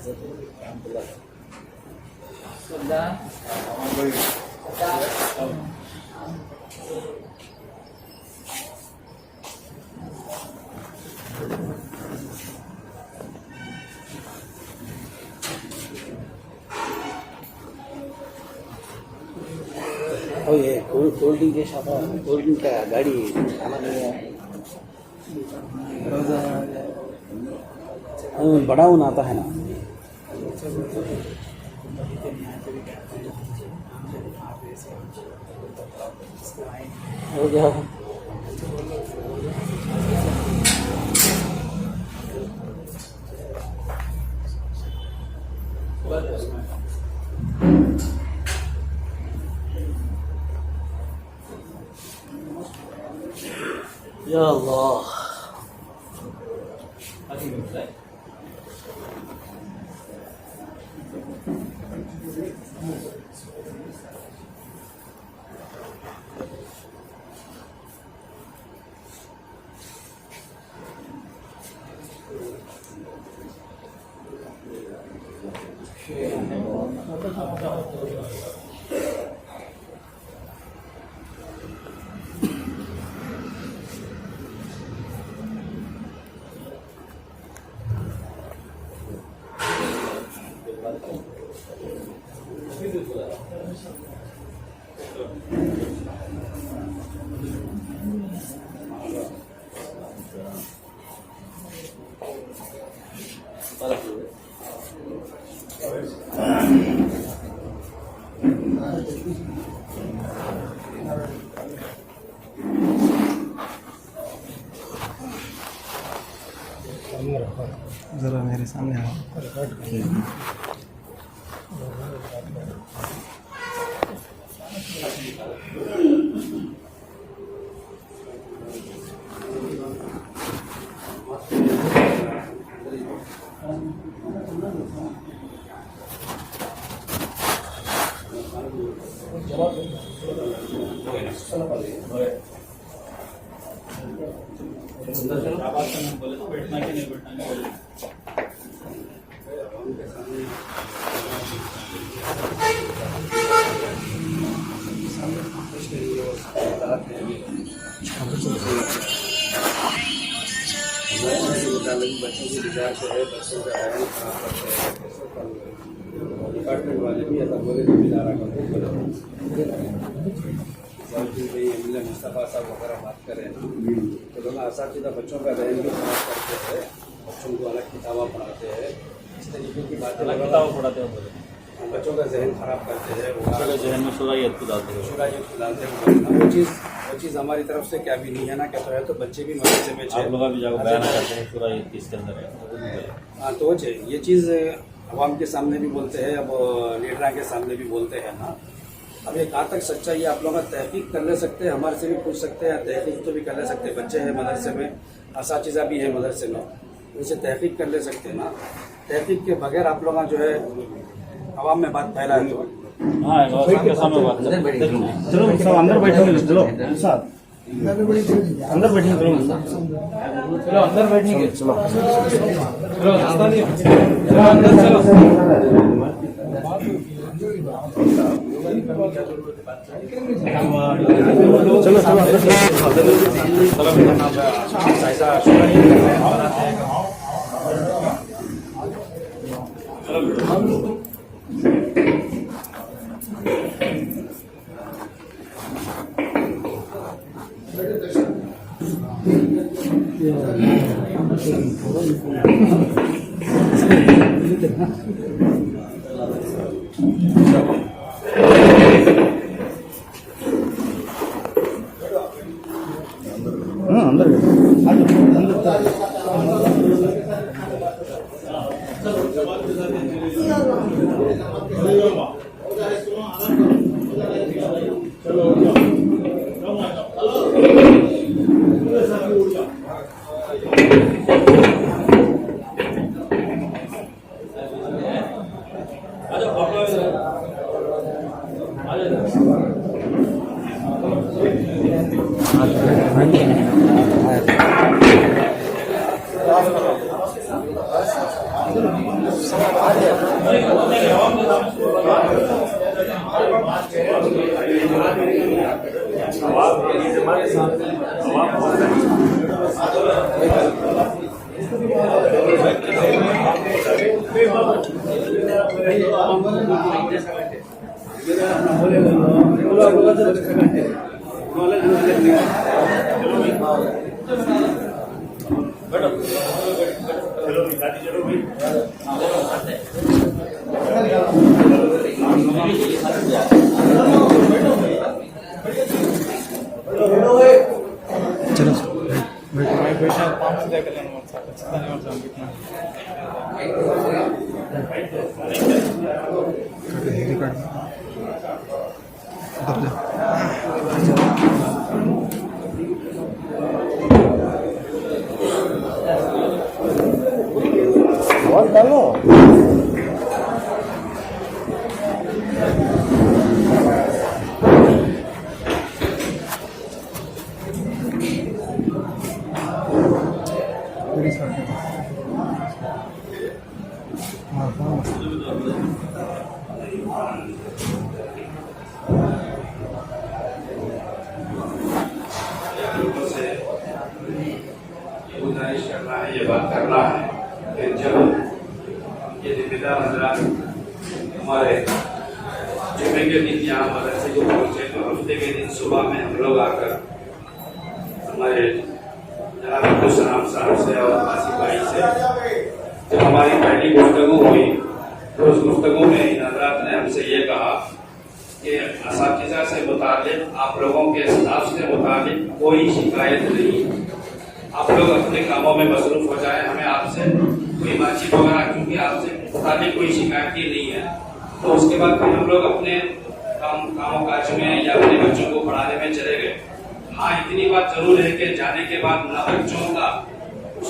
Sudah. Oh ये cold drink के साथ कोल्ड ड्रिंक का गाड़ी बड़ा होना आता है ना हो गया Ya Allah. जरा मेरे सामने आओ बोले तो बैठना कि नहीं बैठना बच्चों की विकास है बच्चों का रहन डिपार्टमेंट वाले भी ऐसा बोले तो इशारा करते मुस्तफ़ा साहब वगैरह बात करें तो लोग असातिज़ा बच्चों का रहन भी खराब करते हैं बच्चों को अलग किताबें पढ़ाते हैं इस तरीके की बातें किताब पढ़ाते हैं बच्चों का जहन खराब करते हैं बच्चों के जहन में शुरायत को डालते हैं वो चीज़ हमारी तरफ से क्या भी नहीं है ना क्या तो है तो बच्चे भी मदरसे में आप लोग भी जाकर बयान करते हैं शुरायत किसके अंदर है हाँ तो ये चीज़ अवाम के सामने भी बोलते हैं अब लीडर के सामने भी बोलते हैं ना अब ये कहाँ तक सच्चाई है आप लोग तहकीक कर ले सकते हैं हमारे से भी पूछ सकते हैं तहकीक तो भी कर ले सकते हैं बच्चे हैं मदरसे में असातिज़ा भी है मदरसे में उनसे तहकीक कर ले सकते हैं ना तहकीक के बगैर आप लोग जो है अवाम में बात फैला है तो हाँ के सामने बात चलो सब अंदर बैठेंगे चलो अंदर बैठेंगे चलो अंदर बैठेंगे चलो अंदर चलो अंदर गुजारिश करना है, ये बात करना है कि जब ये जिम्मेदार हजरात हमारे जुम्मे के दिन यहाँ मदरसे को पहुँचे तो हफ्ते के दिन सुबह में हम लोग आकर हमारे जनाब अब्दुलसलाम साहब से और आसिफ भाई से जब हमारी पहली गुफ्तगू हुई तो उस गुफ्तगू में इन हजरात ने हमसे ये कहा कि असातिज़ा से मुतालिक, आप लोगों के स्टाफ से मुतालिक कोई शिकायत नहीं, आप लोग अपने कामों में मसरूफ हो जाए, हमें आपसे कोई बातचीत वगैरह क्योंकि आपसे मुताबिक कोई शिकायत ही नहीं है। तो उसके बाद फिर हम लोग अपने कामों काज में या अपने बच्चों को पढ़ाने में चले गए। हाँ, इतनी बात जरूर है कि जाने के बाद ना बच्चों का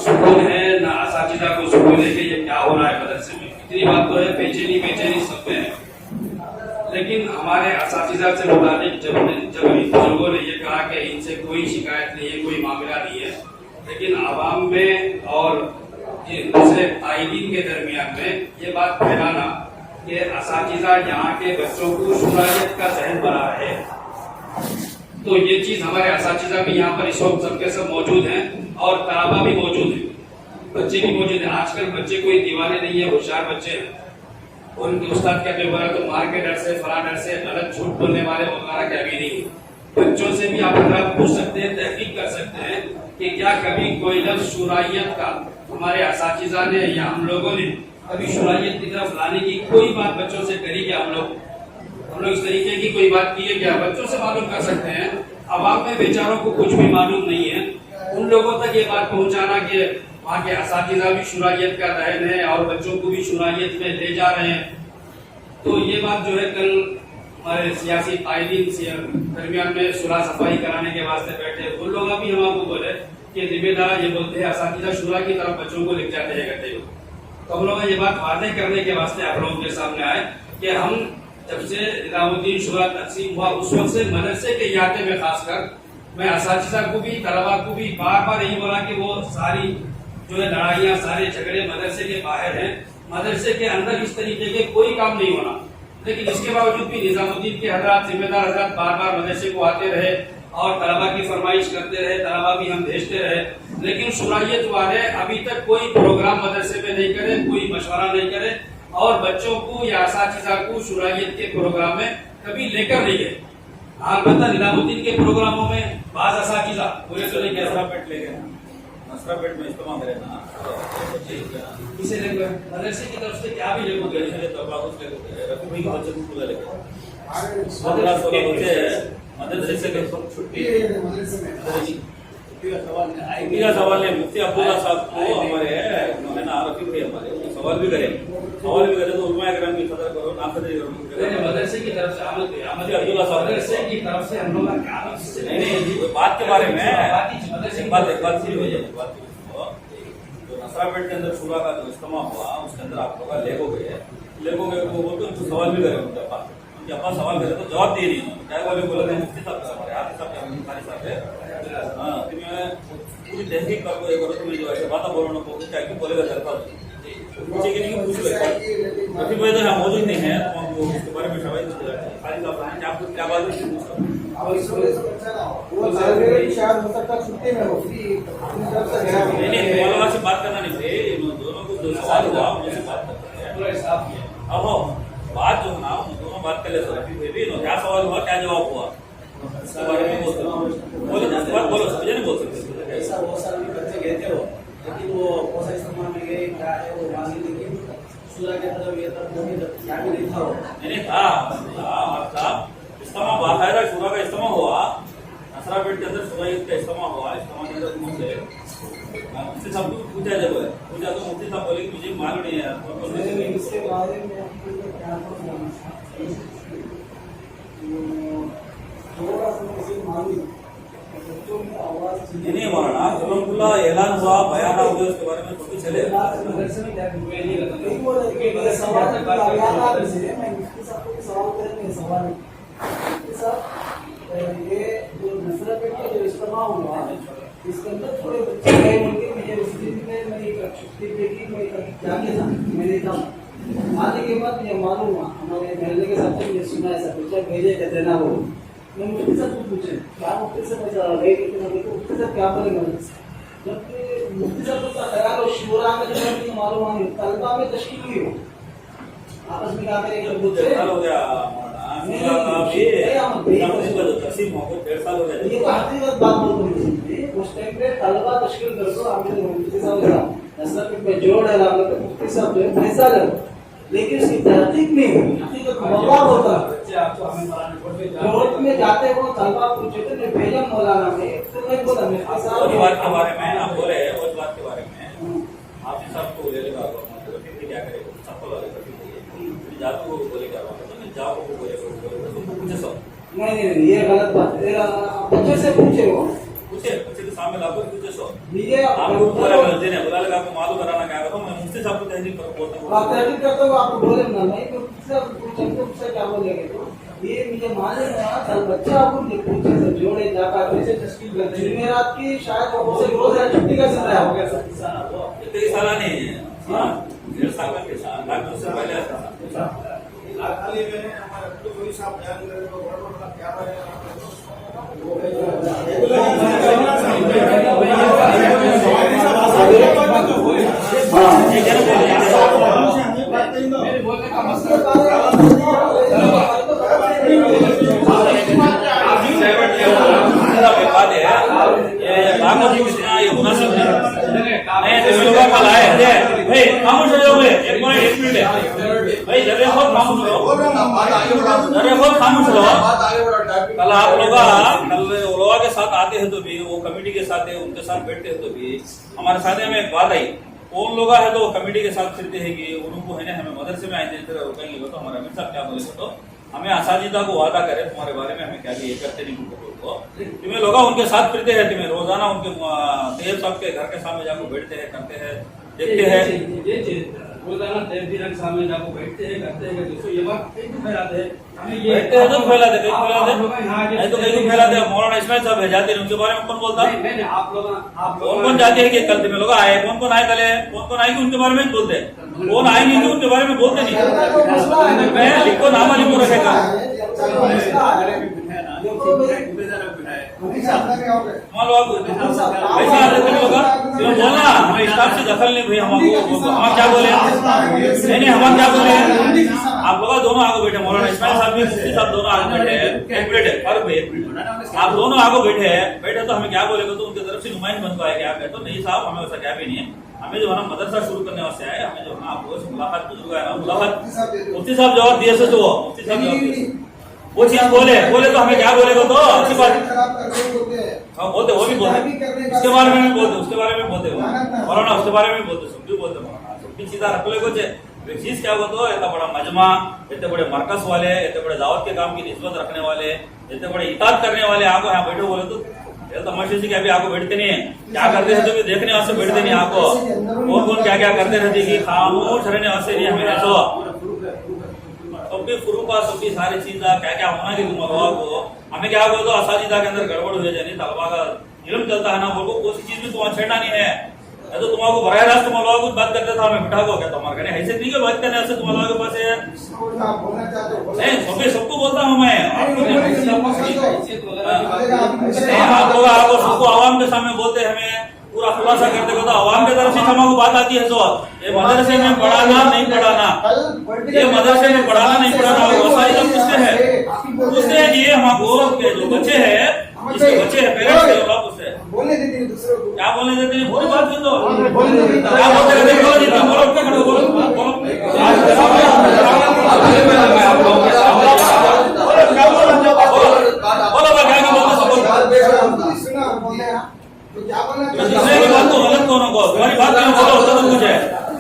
सुकून है ना असातिज़ा को सुकून है कि ये क्या हो रहा है मदरसे में, इतनी बात तो है, बेचैनी सब में है। लेकिन हमारे असातिज़ा से मुताबिक जब इन बुजुर्गों ने ये कहा कि इनसे कोई शिकायत नहीं है, कोई मामला नहीं है, लेकिन आवाम में और दूसरे कायदीन के दरमियान में ये बात फैलाना कि असातिज़ा यहाँ के बच्चों को शुरायत का जहन बना है, तो ये चीज हमारे असातिज़ा भी यहाँ पर इस वक्त सबके सब मौजूद हैं और तलबा भी मौजूद है, बच्चे भी मौजूद हैं। आजकल बच्चे कोई दीवाने नहीं है, होशियार बच्चे हैं। उनके उस्ताद क्या बोला तो मार के डर से, फला डर से, गलत झूठ बोलने वाले वगैरह क्या भी नहीं। बच्चों से भी आप पूछ सकते हैं, तहकीक कर सकते हैं कि क्या कभी कोई लफ्ज शुरायत का हमारे असातिज़ा ने या हम लोगों ने कभी शुरायत की तरफ लाने की कोई बात बच्चों से करी क्या? हम लोग इस तरीके की कोई बात की है क्या? बच्चों से मालूम कर सकते हैं। अवाम में बेचारों को कुछ भी मालूम नहीं है, उन लोगों तक ये बात पहुंचाना कि वहाँ के असातिज़ा भी शुरायत का दहन है और बच्चों को भी शुरायत में ले जा रहे हैं। तो ये बात जो है कल हमारे सियासी कायदीन से दरमियान में सुलह सफाई कराने के वास्ते बैठे, उन लोग भी हम आपको बोले कि जिम्मेदार ये बोलते हैं असातिज़ा शुरा की तरफ बच्चों को लेकर जाते हैं करते हो। तो हम लोग ये बात वादे करने के वास्ते आप लोगों के सामने आए कि हम जब से निजामुद्दीन शुरा तकसीम हुआ उस वक्त से मदरसे के इलाके में खासकर मैं असातिज़ा को भी तलबा को भी बार बार यही बोला कि वो सारी जो है लड़ाइयाँ, सारे झगड़े मदरसे के बाहर हैं, मदरसे के अंदर इस तरीके के कोई काम नहीं होना। लेकिन इसके बावजूद भी निजामुद्दीन के हजरात, जिम्मेदार हजरात बार बार मदरसे को आते रहे और तलबा की फरमाइश करते रहे, तलबा भी हम भेजते रहे, लेकिन शुरायत वाले अभी तक कोई प्रोग्राम मदरसे में नहीं करे, कोई मशवरा नहीं करे और बच्चों को या असातिज़ा को शुरायत के प्रोग्राम में कभी लेकर नहीं गए। अलबत्ता निजामुद्दीन के प्रोग्रामों में बाज असातिज़ा पूरे तो नहीं पेट ले गए, पेट में इस्तेमाल करें ना, इसे लेकर मदरसे की तरफ से क्या भी लेकर गए, मदरसे से छुट्टी मेरा सवाल है मुफ्ती अब्दुल्ला साहब को हमारे है ना आरफी भाई हमारे सवाल भी करे तो उलमा इकराम की कदर करो, नाकदरी करो। मदरसे की तरफ से अब्दुल्ला साहब मदरसे की तरफ से हम लोग नहीं बात के बारे में बात शुरू हो जाए। जो नसरापेट के अंदर शुरा का जो इज्तिमा हुआ उसके अंदर आप लोग लेगोगे वो तो सवाल भी करे उनके पास सवाल करे तो जवाब दिए नहीं, चाहे वो बोला मुफ्ती साहब हमारे हाफिज साहब है पूरी तहकीक करको एक बार तुम्हें जो ऐसे बात बोलना पड़ेगा क्या कि बोलेगा सरकार पूछे कि नहीं पूछ ले अभी वजह यहाँ मौजूद नहीं है तो हम इसके बारे में शवाई खाली साहब हैं आपको क्या बात है नहीं वाला से बात करना नहीं थे दोनों को सवाल हुआ मुझसे बात करते हैं अब बात जो है ना दोनों बात कर ले सर क्या सवाल हुआ क्या जवाब हुआ इसके बारे में नसरापेट के अंदर सुबह का इज्तिमा हुआ, इज्तिमा के अंदर मुझसे मुफ्ती साहब को पूछा जब पूछा तो मुफ्ती साहब बोले कि मुझे मालूम नहीं है इसके बारे में आपको क्या बताना थोड़ा सा मुझे मालूम बच्चों में आवाज नहीं मौलाना जुलमकुल्ला ऐलान हुआ, बयान हो गया, उसके बारे में तो कुछ चले सवाल ये जो नसरापेट का जो इज्तिमा हुआ इसके अंदर थोड़े बच्चे गए होंगे, मुझे उस दिन में मैंने एक छुट्टी देखी, मैं जाके था मैंने था आने के बाद मुझे मालूम हुआ हमारे महल्ले के साथ मुझे सुना ऐसा बच्चा भेजे कहते ना हो। मैं मुफ्ती साहब को पूछे क्या मुफ्ती साहब ऐसा गए कितना देखो मुफ्ती साहब क्या बोलेंगे, जबकि मुफ्ती साहब का ख्याल हो शूरा में जो मालूम है तलबा में तश्कील हुई हो आपस में क्या करेंगे पूछे हो गया तकसीम हो गया 1.5 साल हो गया। ये हकीकत बात बोल रही है उस टाइम पे तलबा तश्कील कर दो हमने मुफ्ती साहब नसरापेट में जोड़ है आपने तो मुफ्ती साहब जो है ऐसा है लेकिन उसकी तहकीक नहीं हुई, हकीकत मौला होता कोर्ट में जाते वो तलबा पूछे थे भेजा मौलाना में तो मैं बोला मुफ्ती साहब उस बात के बारे में आप बोले, उस बात के बारे में आप सबको ले लेगा फिर क्या करेगा सबको लगे जादू को बोलेगा तो जाओ को बोलेगा तुमको पूछे सब नहीं ये गलत बात है, बच्चे से पूछे हो पूछे बच्चे के सामने लाओ पूछे सो ये आपको बोला मिलते नहीं बोला लगा आपको मालूम कराना क्या होगा, मैं मुफ्ती साहब को तहजीब कर बोलता हूं आप तहजीब करते हो आपको बोले ना नहीं तो सब पूछे तो उससे क्या बोलेंगे तो ये मुझे मालूम है कल बच्चा आपको पूछे से जोड़े जाकर कैसे तश्कील करते हैं जुमेरात की शायद वो से रोज है छुट्टी का समय हो गया कई साल नहीं है 1.5 साल के साथ डॉक्टर से पहले खाली में हमारे कोई साहब बयान करे तो गड़बड़ का क्या खामोश हो जाओ एक मिनट भाई जगह बहुत खामोश हो जगह बहुत खामोश हो। कल आप लोग कल ओलवा के साथ आते हैं तो भी वो कमेटी के साथ है उनके साथ बैठते हैं तो भी हमारे साथ में एक बात आई कौन लोग है तो कमेटी के साथ फिरते हैं कि उनको है ना हमें मदरसे में आएंगे फिर रुकेंगे तो हमारे अमीर साहब क्या बोले तो हमें असाजिदा को वादा करे तुम्हारे बारे में हमें क्या ये करते नहीं को तुम्हें लोग उनके साथ फिरते हैं तुम्हें रोजाना उनके तैयब साहब के घर के सामने जाकर बैठते हैं करते हैं देखते हैं रोजाना तहजीर सामने जाकर बैठते हैं करते हैं दोस्तों ये बात कहीं तो फैलाते हैं बैठते हैं तो फैलाते नहीं तो कहीं फैलाते मौलाना इस्माइल साहब भेजाते हैं उनके बारे में कौन बोलता है आप लोग कौन जाते हैं कि कल तुम्हें लोग आए कौन आए कल कौन आएंगे उनके बारे में बोलते हैं कौन आएंगे कि उनके बारे में बोलते नहीं मैं लिखो नामा लिखो रखेगा बोलना हमें स्टाफ से दखल नहीं भैया हम क्या बोले नहीं हम क्या बोले आप लोग दोनों आगे बैठे मौलाना इस्माइल साहब भी मुफ्ती साहब दोनों आगे बैठे हैं एक मिनट फर्क है आप दोनों आगे बैठे तो हमें क्या बोलेगा तो उनकी तरफ से नुमाइंद बनता है क्या कहते तो नहीं साहब हमें वैसा क्या भी नहीं है हमें जो है ना मदरसा शुरू करने वास्ते आए हमें जो है ना आपको मुलाकात बुजुर्ग है ना मुलाकात मुफ्ती साहब जवाब दिए से तो मुफ्ती साहब जवाब वो चीज बोले तो हमें क्या बोलेगा तो अच्छी बात हाँ बोलते वो भी बोलते उसके बारे में भी बोलते मौलाना उसके बारे में बोलते सब भी बोलते मौलाना सबकी चीजा रख ले कुछ चीज क्या बोलते इतना बड़ा मजमा इतने बड़े मरकज वाले इतने बड़े दावत के काम की निस्बत रखने वाले इतने बड़े इताद करने वाले आपको यहाँ बैठो बोले तो तमाशे से क्या भी आपको बैठते नहीं है क्या करते हैं तो भी देखने वास्ते बैठते नहीं आपको कौन क्या क्या करते रहते कि खामोश रहने वास्ते नहीं हमें ऐसा सबकी फुरूका सबकी सारी चीज क्या क्या होना कि तुम को हमें क्या बोल दो असाजिदा के अंदर गड़बड़ हुए जानी तलबा का इल्म चलता है ना बोलो कोई चीज में तुम्हारा छेड़ना नहीं है तो तुम्हारा बराह रास्त तुम लोगों कुछ बात करते था हमें बिठा को क्या तुम्हारे कहने ऐसे नहीं बात करने ऐसे तुम लोगों के पास है नहीं सबको बोलता हूँ मैं आप लोग आपको सबको आवाम के सामने बोलते हमें पूरा खुलासा करते हो तो आवाम की तरफ से हमारे को बात आती है तो ये मदरसे में पढ़ाना नहीं पढ़ाना ये मदरसे में पढ़ाना नहीं पढ़ाना वो सारी लोग पूछते हैं कि ये हमारे जो बच्चे हैं जिसके बच्चे हैं पेरेंट्स के लोग पूछते हैं क्या बोलने देते हैं पूरी बात सुन दो क्या बोलते हैं बोलो क्या बोलते सुना और बोले ना तो क्या बोलना तो दूसरे की बात को गलत कौन को तुम्हारी बात क्यों बोलो होता तो मुझे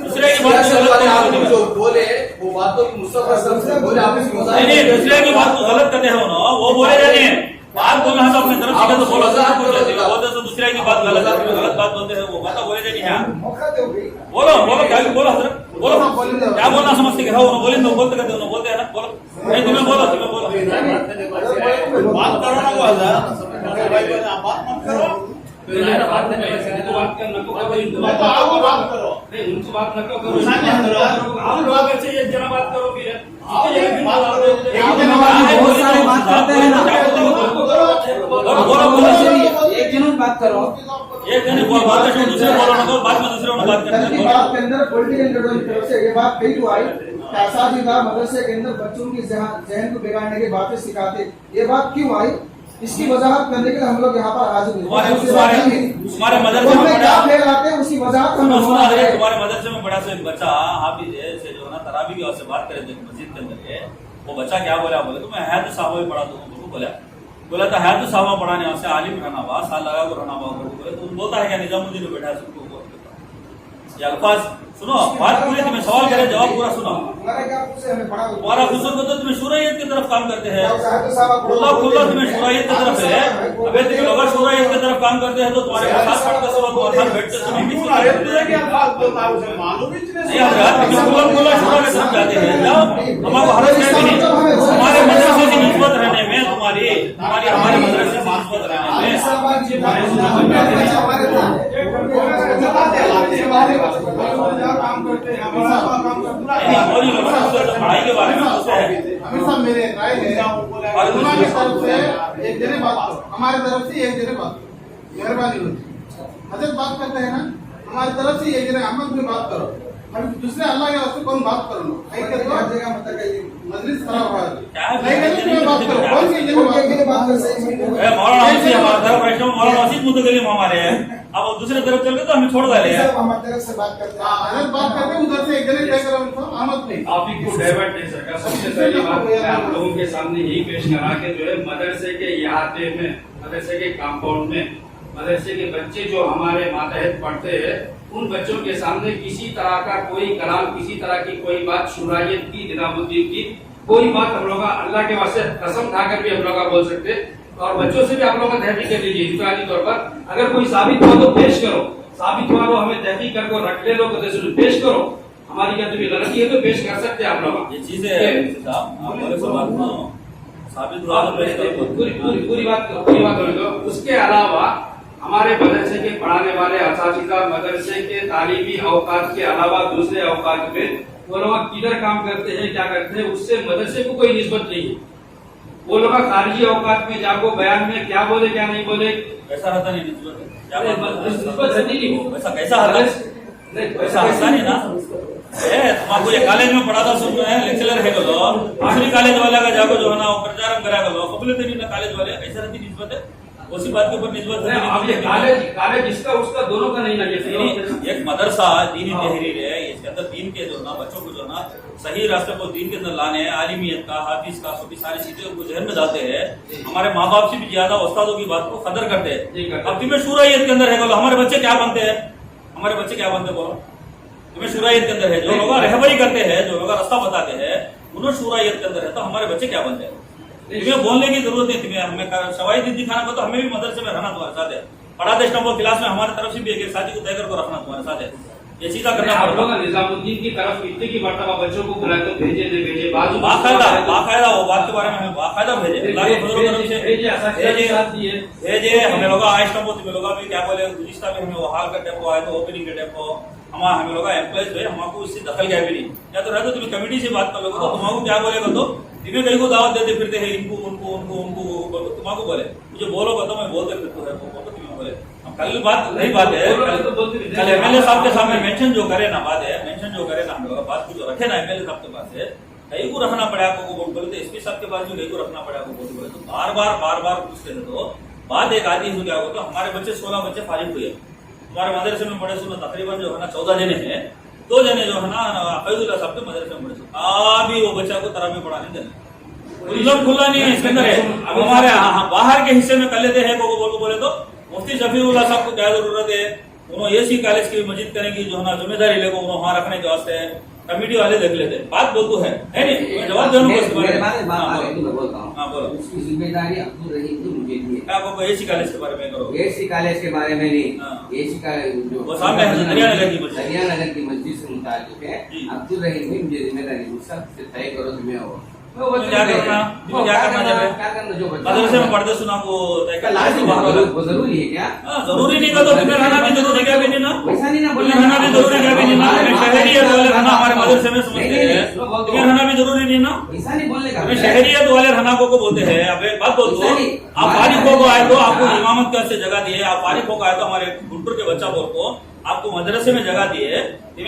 दूसरे की बात को गलत कौन जो बोले वो बात तो मुस्तफा से बोले आपने नहीं दूसरे की बात को गलत करते हो ना वो बोले जाने बात बोलना है तो अपने तरफ से तो बोलो बोलते तो दूसरे की बात गलत है गलत बात बोलते हैं वो बात बोले जानी है मौका दो भाई बोलो बोलो क्या बोलो हजरत बोलो क्या बोलना समझते क्या हो बोले तो बोलते कहते हो बोलते हैं ना बोलो नहीं तुम्हें बोलो बात करो ना वो हजरत बात मत करो बात करना को बात करो नहीं उनसे बात न करो आप लोग अच्छे एक जना बात करो फिर बहुत सारे बात करते हैं ना एक जन बात करो एक जने बोल बात करते दूसरे बोलो ना बाद में दूसरे ने बात करते कल की हैं बात के अंदर पॉलिटिकल लीडरों की तरफ से ये बात कही तो आई साजिदा मदरसे के अंदर बच्चों की जहन को बिगाड़ने की बातें सिखाते ये बात क्यों आई इसकी वजाहत करने के लिए हम लोग यहाँ पर हाजिर हुए तुम्हारे मदरसे में क्या पढ़ा फेर आते हैं उसकी वजाहत हम तुम्हारे मदरसे में बड़ा से बच्चा हाफिज है से जो है ना तरावी की ओर से बात करे थे मस्जिद के अंदर है वो बच्चा क्या बोला बोले तो मैं हैत साहब भी पढ़ा दूंगा बोला था हैत साहब पढ़ाने से आलिम रहना हुआ साल लगा को रहना हुआ बोले तो बोलता है क्या निजामुद्दीन में बैठा है सबको ये अल्फाज सुनो बात पूरी तुम्हें सवाल करे जवाब पूरा सुनो हमारा क्या पूछे हमें पढ़ा तुम्हारा खुशर को तो तुम्हें शुरायत की तरफ काम करते हैं खुला खुला तुम्हें शुरायत की तरफ है अबे तुम लोग शुरायत की तरफ काम करते हैं तो तुम्हारे साथ पढ़ते समय तुम्हारे साथ बैठते समय भी मालूम ही नहीं हजरत खुला खुला शुरा की तरफ जाते हैं जाओ हमारे हरज है भी नहीं हमारे मदरसे से निस्बत रहने में तुम्हारी हमारे मदरसे से निस्बत रहने में काम करते हैं हमारा काम पढ़ाई के बारे में हमेशा मेरे राय है हमारी तरफ से एक जने बात करो हमारे तरफ से एक जने बात करो मेहरबानी होती हजरत बात करते हैं ना हमारी तरफ से एक जने अहमद में बात करो हम दूसरे अल्लाह के वास्ते कौन बात करो मजलिस खराब हो बात करो कौन सी बात कर सही मौलाना मसीह हमारा तरफ बैठो मौलाना मसीह मुतकल्लिम हमारे हैं अब दूसरे तरफ चल गए तो हमें छोड़ डाले हैं हमारी तरफ से बात करते हैं हजरत बात करते हैं उधर से एक जने तय करो अहमद नहीं टॉपिक को डाइवर्ट नहीं सका सबसे पहली बात मैं आप लोगों के सामने यही पेश करा के जो है मदरसे के इहाते में मदरसे के कंपाउंड में मदरसे के बच्चे जो हमारे मातहत पढ़ते हैं उन बच्चों के सामने किसी तरह का कोई कलाम किसी तरह की कोई बात शुरायत की निजामुद्दीन की कोई बात हम लोग अल्लाह के वास्ते कसम खाकर भी हम लोग बोल सकते और बच्चों से भी आप लोग तहकीक कर लीजिए इंफरादी तौर पर अगर कोई साबित हुआ तो पेश करो साबित हुआ तो हमें तहकीक करके रख ले लो पेश करो हमारी क्या तुम्हें गलती है तो पेश कर सकते हैं आप लोग ये चीजें साबित हुआ पूरी बात होने दो उसके अलावा हमारे मदरसे के पढ़ाने वाले असातिज़ा मदरसे के तालीमी अवकात के अलावा दूसरे अवकात में वो लोग किधर काम करते हैं क्या करते हैं उससे मदरसे को कोई निस्बत नहीं है वो लोग खारिजी अवकात में जाको बयान में क्या बोले क्या नहीं बोले कैसा रहता नहीं निस्बत निस्बत रहती नहीं वो वैसा कैसा वैसा ऐसा नहीं ना तुम्हारे ये कॉलेज में पढ़ा था सुन है लेक्चरर है गलो आखिरी कॉलेज वाला का जाको जो है ना प्रचार करा गलो कबूले तो नहीं ना कॉलेज वाले ऐसा रहती निस्बत है उसी बात के ऊपर निस्बत कॉलेज इसका उसका दोनों का नहीं लगे एक मदरसा दीनी तहरीर है इसके अंदर दीन के जो ना बच्चों को जो ना सही रास्ते को दीन के अंदर लाने हैं आलिमियत का हाफिज का सभी सारी चीजें उनको जहन में डालते हैं हमारे माँ बाप से भी ज्यादा उस्तादों की बात को कदर करते हैं अब तुम्हें शुरायत के अंदर है बोलो हमारे बच्चे क्या बनते हैं बोलो तुम्हें शुरायत के अंदर है जो लोग रहबरी करते हैं जो लोग रास्ता बताते हैं उन्होंने शुरायत के अंदर है तो हमारे बच्चे क्या बनते हैं तुम्हें बोलने की जरूरत नहीं तुम्हें हमें शवाई दिखाना को तो हमें भी मदरसे में रहना तुम्हारे साथ है पढ़ाते स्टम्पो क्लास में हमारे तरफ से भी एक साथी को तय करके रखना तुम्हारे साथ है ये सीधा करना पड़ेगा निजामुद्दीन की तरफ इतने की मर्तबा बच्चों को बुलाए तो भेजे नहीं भेजे बाकायदा वो बात के बारे में हमें बाकायदा भेजे भेजे हमें लोग आइस टम्पो तुम्हें लोग भी क्या बोले गुजिस्ता में हमें वो हाल का टेम्पो आए तो ओपनिंग के टेम्पो हमें लोग एम्प्लॉयज हुए हमको उससे दखल गया भी नहीं या तो रहते तुम्हें कमेटी से बात कर लोगे तो तुम्हारा क्या बोलेगा तो तुम्हें कहीं को दावत देते फिरते हैं इनको उनको उनको उनको तुम्हारा बोले मुझे बोलोगे तो मैं बोलते फिरते है तुम्हें बोले कल बात नहीं बात है कल एमएलए साहब के सामने मेंशन जो करे ना बात है मेंशन जो करे ना हम लोग बात को जो रखे ना एमएलए साहब के पास है कहीं को रखना पड़े आपको बोले तो एसपी साहब के पास भी कहीं को रखना पड़े आपको बोले तो बार बार पूछते थे तो बात एक आदि हो गया तो हमारे बच्चे 16 बच्चे फारिग हुए हमारे मदरसे में पढ़े सुनो तकरीबन जो है ना 14 जने हैं 2 जने जो है ना फैजुल्लाह साहब के मदरसे में पढ़े अभी वो बच्चा को तरावी पढ़ाने देने खुल्लम खुल्ला नहीं है इसके अंदर है। अब हमारे बाहर के हिस्से में कर लेते हैं को बोले तो मुफ्ती शफीउल्लाह साहब को क्या जरूरत है, उन्होंने एसी कॉलेज की मस्जिद करने की जो है ना जिम्मेदारी लेको उन्होंने वहाँ रखने के वास्ते कमेटी वाले देख लेते हैं। बात बोलते हैं है नहीं, जवाब दो मैं बोलता हूँ। हाँ बोलो। उसकी जिम्मेदारी अब्दुल रहीम की मुझे दी है। आपको एसी कॉलेज के बारे में करो। एसी कॉलेज के बारे में नहीं, हाँ। एसी कॉलेज जो वो सामने है हरियाणा नगर की मस्जिद। हरियाणा नगर की मस्जिद से मुताल्लिक है। जी। अब्दुल रहीम की मुझे जिम्मेदारी से तय करो तुम्हें हो क्या करना, क्या करना जब क्या करना जो मदरसे में पढ़ते सुना को वो जरूरी है क्या? जरूरी नहीं का तो तुम्हें रहना भी जरूरी क्या भी नहीं ना, वैसा नहीं ना तुम्हें रहना भी जरूरी क्या भी नहीं ना, शहरियत वाले रहना हमारे मदरसे में समझते हैं, तुम्हें रहना भी जरूरी नहीं ना, वैसा नहीं बोलने का। शहरियत वाले रहना को बोलते हैं। अब एक बात बोल दो, आप फारिग को आए तो आपको इमामत के से जगह दिए, आप फारिग को आए तो हमारे गुंटूर के बच्चा बोल को आपको मदरसे में जगह दिए,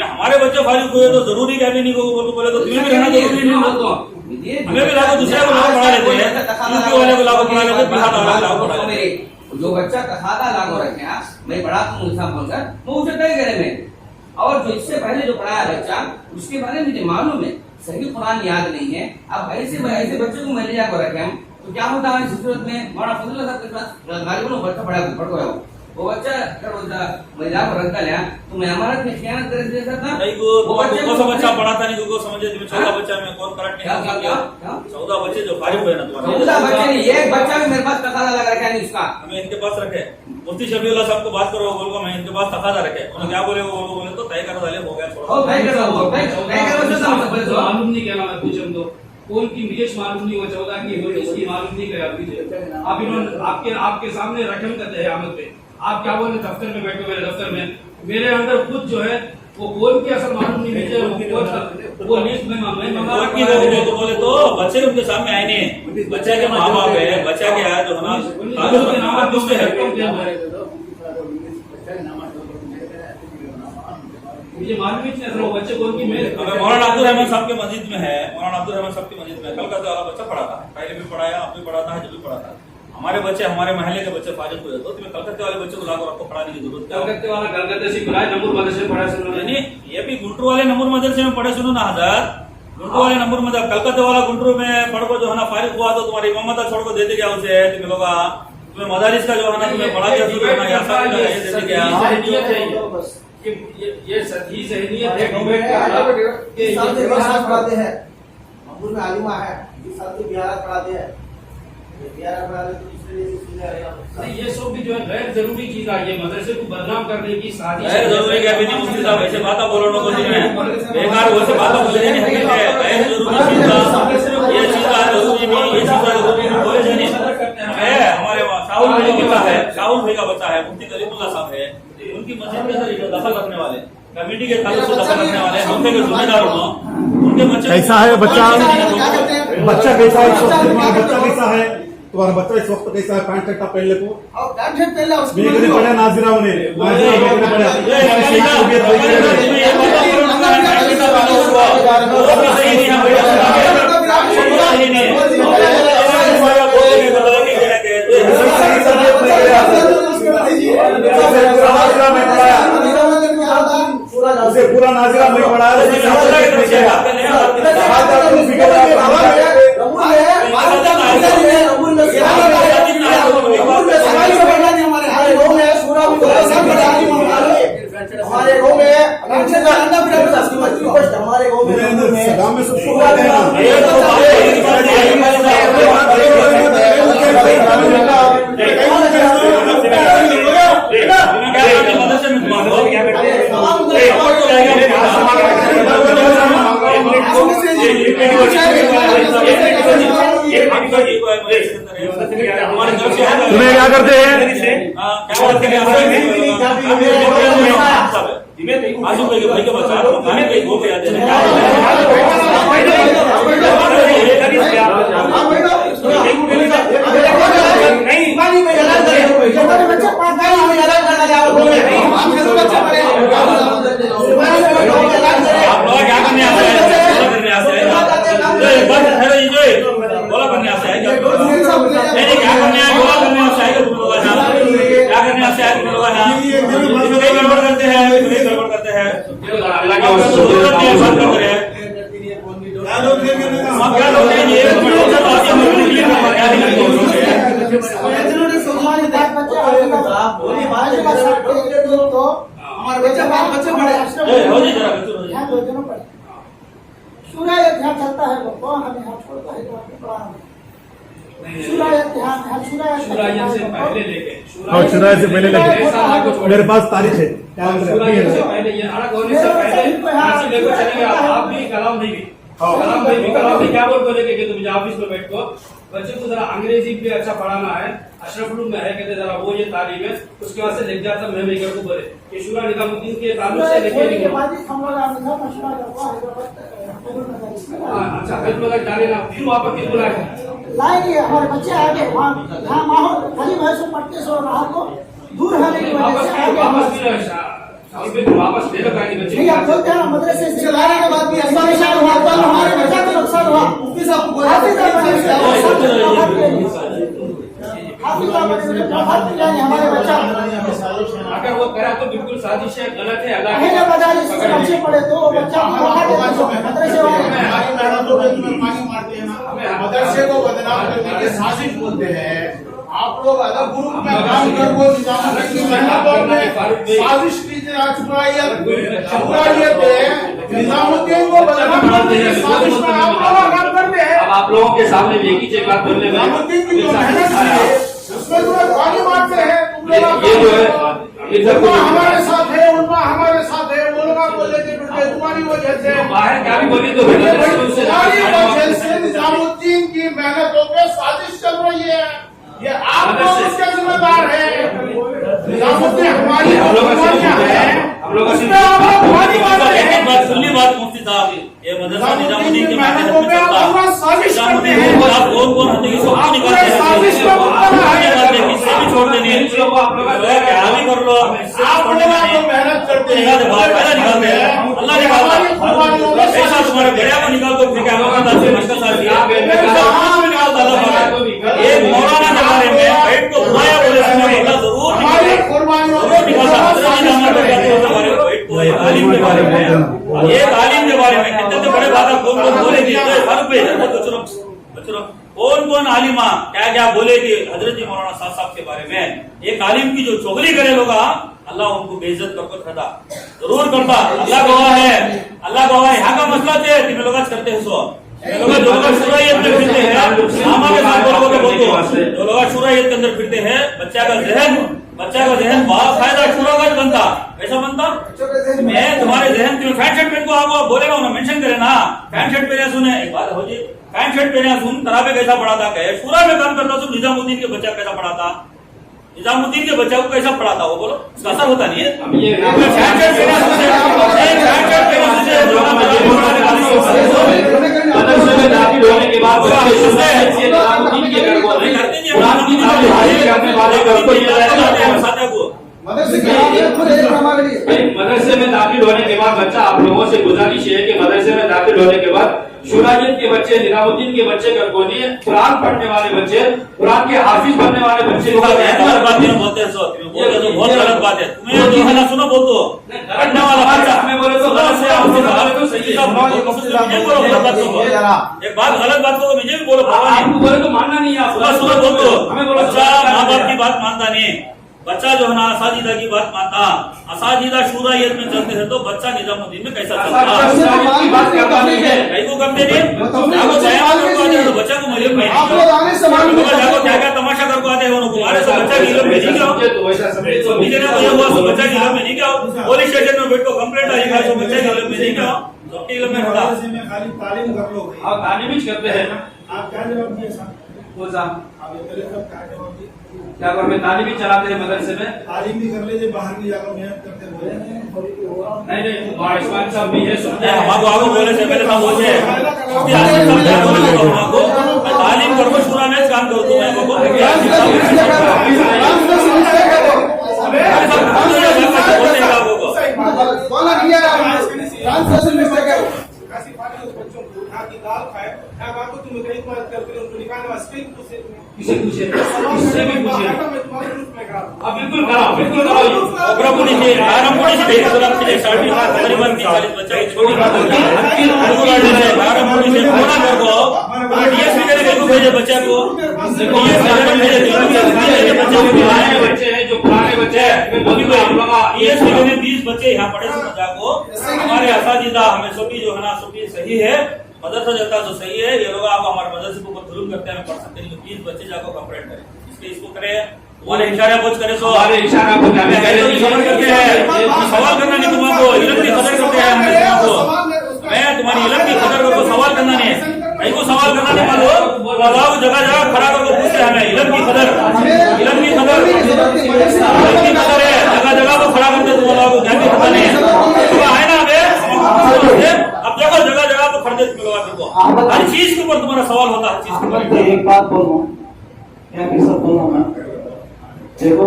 हमारे बच्चे फारिग हुए तो जरूरी क्या भी नहीं बोले तो तुम्हें भी रहना जरूरी नहीं, हमें भी लागू दूसरे को लागू पढ़ा लेते हैं, यूपी वाले को लागू पढ़ा लेते हैं, बिहार वाले को लागू पढ़ा लेते हैं। जो बच्चा तखादा लागू रखे मैं पढ़ाता हूँ ऐसा बोलकर मैं उसे तय करे में, और जो इससे पहले जो पढ़ाया बच्चा उसके बारे में मुझे मालूम है, सही कुरान याद नहीं है। अब ऐसे बच्चों को मलेरिया को रखे हम तो क्या होता है इस सूरत में मौलाना फजल साहब के पास गालिबों बच्चा पढ़ा वो बच्चा क्या बोलता महिला को रख लिया तो मैं हमारा खियानत कर दे सकता नहीं वो बच्चा पढ़ाता नहीं को समझे तुम्हें 14 बच्चा में कौन करेक्ट नहीं किया, 14 बच्चे जो फारिग हुए ना तुम्हारे 14 बच्चे नहीं, एक बच्चा भी मेरे पास तखादा लगा रखा नहीं उसका, हमें इनके पास रखे। मुफ्ती शफीउल्लाह साहब को बात करो बोल को मैं इनके पास तखादा रखे, उन्होंने क्या बोले वो बोले तो तय कर डाले हो गया छोड़ो। मालूम नहीं क्या मैं पूछ दो कौन की मुझे मालूम नहीं, वो 14 की हो इसकी मालूम नहीं क्या मुझे। आप इन्होंने आपके सामने रकम करते हैं आमद पे, आप क्या बोले दफ्तर में बैठे हुए दफ्तर में मेरे अंदर खुद जो है वो कौन की असल मालूम नहीं मुझे, वो लिस्ट में मैं बोले तो बच्चे उनके सामने आए नहीं, बच्चे के माँ बाप है, बच्चा के आया जो है ना दुष्ट है। मुझे मालूम ही नहीं वो बच्चे कौन की मेरे मौलाना अब्दुल रहमान साहब के मस्जिद में है, मौलाना अब्दुल रहमान साहब की मस्जिद में कलकत्ते वाला बच्चा पढ़ाता है, पहले भी पढ़ाया अब भी पढ़ाता है जब भी पढ़ाता है। हमारे बच्चे हमारे महल्ले के बच्चे फारिग हुए तो तुम्हें कलकत्ते वाले बच्चे को लाकर आपको पढ़ाने की जरूरत क्या? कलकत्ते वाला कलकत्ते से पढ़ाए नमूर मदरसे में पढ़ा सुनो नहीं ये भी गुंटूर वाले नमूर मदरसे में पढ़े सुनो ना हजार, गुंटूर वाले नमूर मदरसे कलकत्ते वाला गुंटूर में पढ़ को जो है ना फारिग हुआ तो तुम्हारी इमामत छोड़ को देते क्या उसे तुम्हें लोग तुम्हें मदारिस का जो है ना तुम्हें पढ़ा दिया शुरू होना या सारी का ये देते क्या? ये सही सहनियत है पढ़ाते हैं में आलिमा है इस साल तो 11 पढ़ाते हैं 11 पढ़ाते तो नहीं ये सब भी जो है गैर जरूरी चीज आ ये मदरसे को बदनाम करने की साजिश गैर जरूरी क्या भी नहीं मुफ्ती साहब ऐसे बातें बोलो लोगों में बेकार वैसे बातें बोले नहीं है गैर जरूरी चीज ये चीज जरूरी नहीं ये चीज जरूरी नहीं बोले जाने है। हमारे शाहुल भाई का बच्चा है, शाहुल भाई का बच्चा है, मुफ्ती करीमुल्लाह साहब है, उनकी मस्जिद में सर दखल रखने वाले कमेटी के ताल्लुक से दखल रखने वाले हम के जिम्मेदार हो उनके बच्चे कैसा है बच्चा बच्चा कैसा है बच्चा कैसा है तुम्हारा बच्चा इस वक्त कैसा है? पैंट शर्ट पहनले को मेरे पढ़ा नाजिरा ने पूरा नाजिरा में पढ़ाया हमारे गाँव में हमारे गाँव में सबको तुम्हें क्या करते हैं? आजू भाई के बच्चा गो पे जाते बोला करने आते हैं क्या करने आए बोला करने आते हैं क्या करने आते हैं गड़बड़ करते हैं गड़बड़ करते हैं सब क्या लोग तो हमारे बच्चे बड़े हो जी जरा बिल्कुल ध्यान दो दोनों पर सूर्य ध्यान चलता है वो हमें हाथ छोड़ता है तो आपको पढ़ाना सूर्य ध्यान शुरायत से पहले लेके और शुरायत से पहले लेके मेरे पास तारीख है शुरायत से पहले ये अड़क होने से पहले इसी लेकर चलेंगे आप भी कलाम नहीं भी कलाम नहीं क्या बोल बोले कि तुम ऑफिस में बैठो बच्चे को जरा अंग्रेजी भी अच्छा पढ़ाना है अशरफुल में है कहते जरा वो ये तालीम है उसके बाद से लिख जाता मैं मेकर को बोले कि शुरा निजामुद्दीन के ताल्लुक से लेके नहीं अच्छा फिर लगा डाले ना फिर वापस फिर बुलाए लाएंगे हमारे बच्चे आगे वहाँ माहौल गरीब है सो पढ़ते सो रात को दूर है लेकिन वापस ले लगा बच्चे नहीं आप बोलते हैं ना मदरसे से लाने के बाद भी ऐसा निशान हुआ तो हमारे बच्चा को नुकसान हुआ मुफ्ती साहब को हमारे बच्चा अगर वो करा तो बिल्कुल साजिश है गलत है अल्लाह पहले बजाय इससे बच्चे पढ़े तो बच्चा मदरसे हमारी मेहनतों में तुम्हें पानी मारते हैं ना मदरसे को बदनाम करने की साजिश बोलते हैं आप लोग अलग ग्रुप में काम कर वो निजामुद्दीन की मेहनतों में साजिश कीजिए छुड़ाइए निजामुद्दीन को बदनाम करने की साजिश में आप लोग काम करते हैं। अब आप लोगों के सामने भी एक ही चीज बात बोलने में निजामुद्दीन की जो मेहनत है उसमें तुम्हें पानी मारते हैं तुम लोग ये जो है उनका हमारे साथ है उनका हमारे साथ है वो लोग आपको लेके फिरते तुम्हारी वजह से बाहर क्या भी बोली तो तुम्हारी वजह से निजामुद्दीन की मेहनतों पे साजिश चल रही है ये आप लोग उसके जिम्मेदार है निजामुद्दीन हमारी हम लोग सुननी बात मुफ्ती साहब ये मदरसा निजामुद्दीन की मेहनतों पे आप साजिश करते हैं आप कौन हंसी की शोभा निकालते हैं किससे भी छोड़ देनी है क्या भी कर लो आप लोग मेहनत करते हैं निकालते हैं अल्लाह निकालता ऐसा तुम्हारे बेड़ा को निकाल दो फिर क्या एक मौलाना के बारे में बैठ को बुलाया बोले जरूर एक आलिम के बारे में कितने बड़े बात कौन बोलेगी हर पे कौन आलिमा क्या क्या बोलेगी हजरत मौलाना साहब के बारे में एक आलिम की जो चुगली करे लोग अल्लाह उनको बेइज्जत करता जरूर करता अल्लाह गवाह है यहाँ का मसला थे कि लोग करते हैं सो जो लोग शुरायत में फिरते हैं के साथ जो लोग शुरायत के अंदर फिरते हैं बच्चा का जहन बाफायदा शुरागत बनता कैसा बनता मैं तुम्हारे जहन में पैंट शर्ट पहन को आपको बोलेगा उन्हें मेंशन करे ना पैंट शर्ट पहने सुने एक बात हो जी पैंट शर्ट पहने सुन तराबे कैसा पढ़ाता कहे शुरा में काम करता सुन निजामुद्दीन के बच्चा कैसा पढ़ाता निजामुद्दीन के बच्चा को कैसा पढ़ाता वो बोलो उसका असर होता नहीं होने के बाद मदरसे में दाखिल होने के बाद बच्चा आप लोगों से गुजारिश है कि मदरसे में दाखिल होने के बाद शुरायत के बच्चे निजामुद्दीन के बच्चे का कोनी कुरान पढ़ने वाले बच्चे कुरान के हाफिज बनने वाले बच्चे बोलते हैं बहुत गलत बात है तुम्हें जो है ना सुनो बोल दो पढ़ने वाला बच्चा हमें बोले तो सही एक बात गलत बात को मुझे भी बोलो आपको बोले तो मानना नहीं है सुनो बोल दो हमें बोलो बच्चा माँ बाप की बात मानता नहीं बच्चा जो है ना असाजीदा की बात मानता असाजीदा शुरायत में चलते हैं तो बच्चा निजामुद्दीन में कैसा चलता कहीं को करते नहीं तो बच्चा को मुझे क्या क्या तमाशा करके आते हैं उनको बच्चा की इलम में नहीं क्या बच्चा की इलम में नहीं क्या पुलिस स्टेशन में बैठ को कंप्लेंट आई तो बच्चा की इलम में नहीं क्या सबके इलम में होता खाली तालीम कर लो आप तालीम ही करते हैं आप क्या जवाब दिए क्या हमें तालीम ही चलाते हैं मदरसे में तालीम भी कर लीजिए बाहर भी जाकर मेहनत करते बोले नहीं इस्माइल साहब भी है सुनते हैं हमारे आगे बोले से पहले हम बोले तालीम करो शुरा में काम करो किसे पूछे किससे भी पूछे अब बिल्कुल कराओ अग्रपुरी से आरंपुरी से देखो साढ़े तकरीबन 40 बच्चा की छोटी आरंपुरी से पूरा कर दो डीएसपी के को भेजे बच्चा को बच्चे हैं जो पुराने बच्चे अभी मैं हम लोग ईएसपी में 20 बच्चे यहाँ पढ़े थे बच्चा को हमारे असातिज़ा हमें सभी जो है ना सभी सही है मदरसा जाता तो सही है ये लोग आप हमारे मदरसे को जुल्म करते हैं पढ़ सकते हैं 20 बच्चे जाकर कंप्लेंट करें इसको करे तुम्हारे इशारा कुछ करे सो हमारे इशारा को हमें सवाल करते हैं सवाल करना नहीं तुमको इलम की कदर करते हैं मैं तुम्हारी इलम की कदर को सवाल करना नहीं है को सवाल करना नहीं मालूम अल्लाह को जगह जगह खड़ा करके पूछते हैं हमें इलम की कदर है जगह जगह को खड़ा करते तुम अल्लाह को ज्ञान की पता नहीं है है ना हमें अब जगह जगह को खड़े तुम हर चीज के ऊपर तुम्हारा सवाल होता है हर चीज के ऊपर एक बात बोलूं क्या किस्सा बोलूं मैं देखो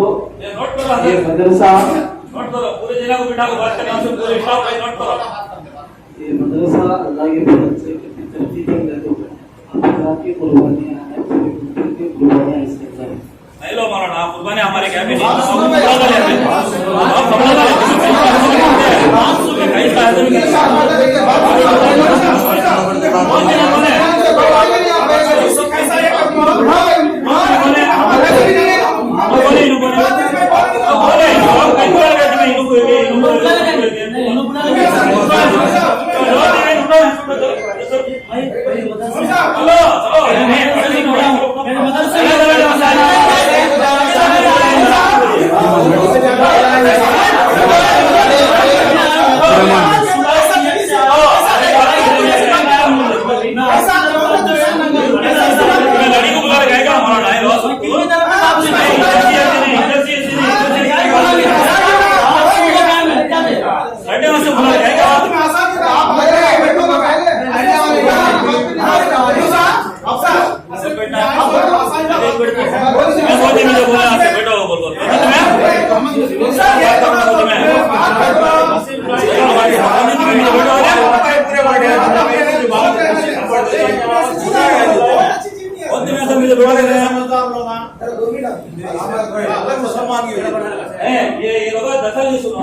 नोट करो ये मदरसा नोट करो पूरे जिला को बिठा के बात करने से पूरे स्टाफ को नोट करो ये मदरसा अल्लाह के फजल से कितनी तरक्की कर रहे हो अल्लाह की कुर्बानियां हैं की कुर्बानियां इसके अंदर नहीं लो मौलाना कुर्बानी हमारे क्या भी ये लोग दखल नहीं सुनो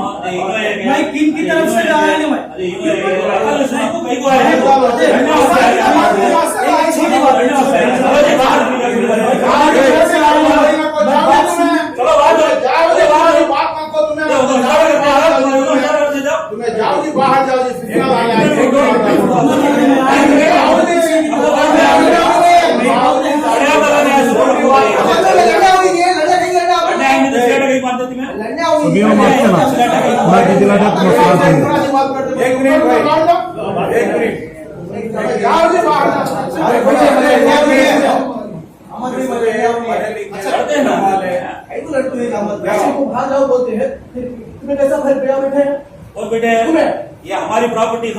मैं किन की तरफ से आया नहीं मैं दखल नहीं सुनो कहीं को है चलो बात तुम्हें जाओ जी बाहर जाओ सभी में बात करना मैं की दिला था एक मिनट भाई एक मिनट जाओ जी बाहर बोलते हैं तुम्हें कैसा घर पे बैठे हैं और बेटे ये हमारी प्रॉपर्टी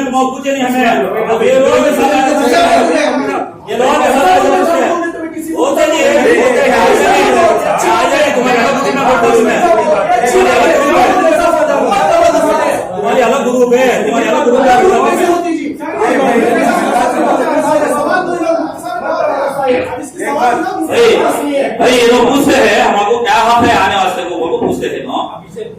तुम पूछे नहीं हमें अब ये लोग तुम्हारी अलग ग्रुप है तुम्हारी अलग ग्रुप भाई ये लोग पूछते हैं हमको क्या हक है आने वास्ते को पूछते हैं ना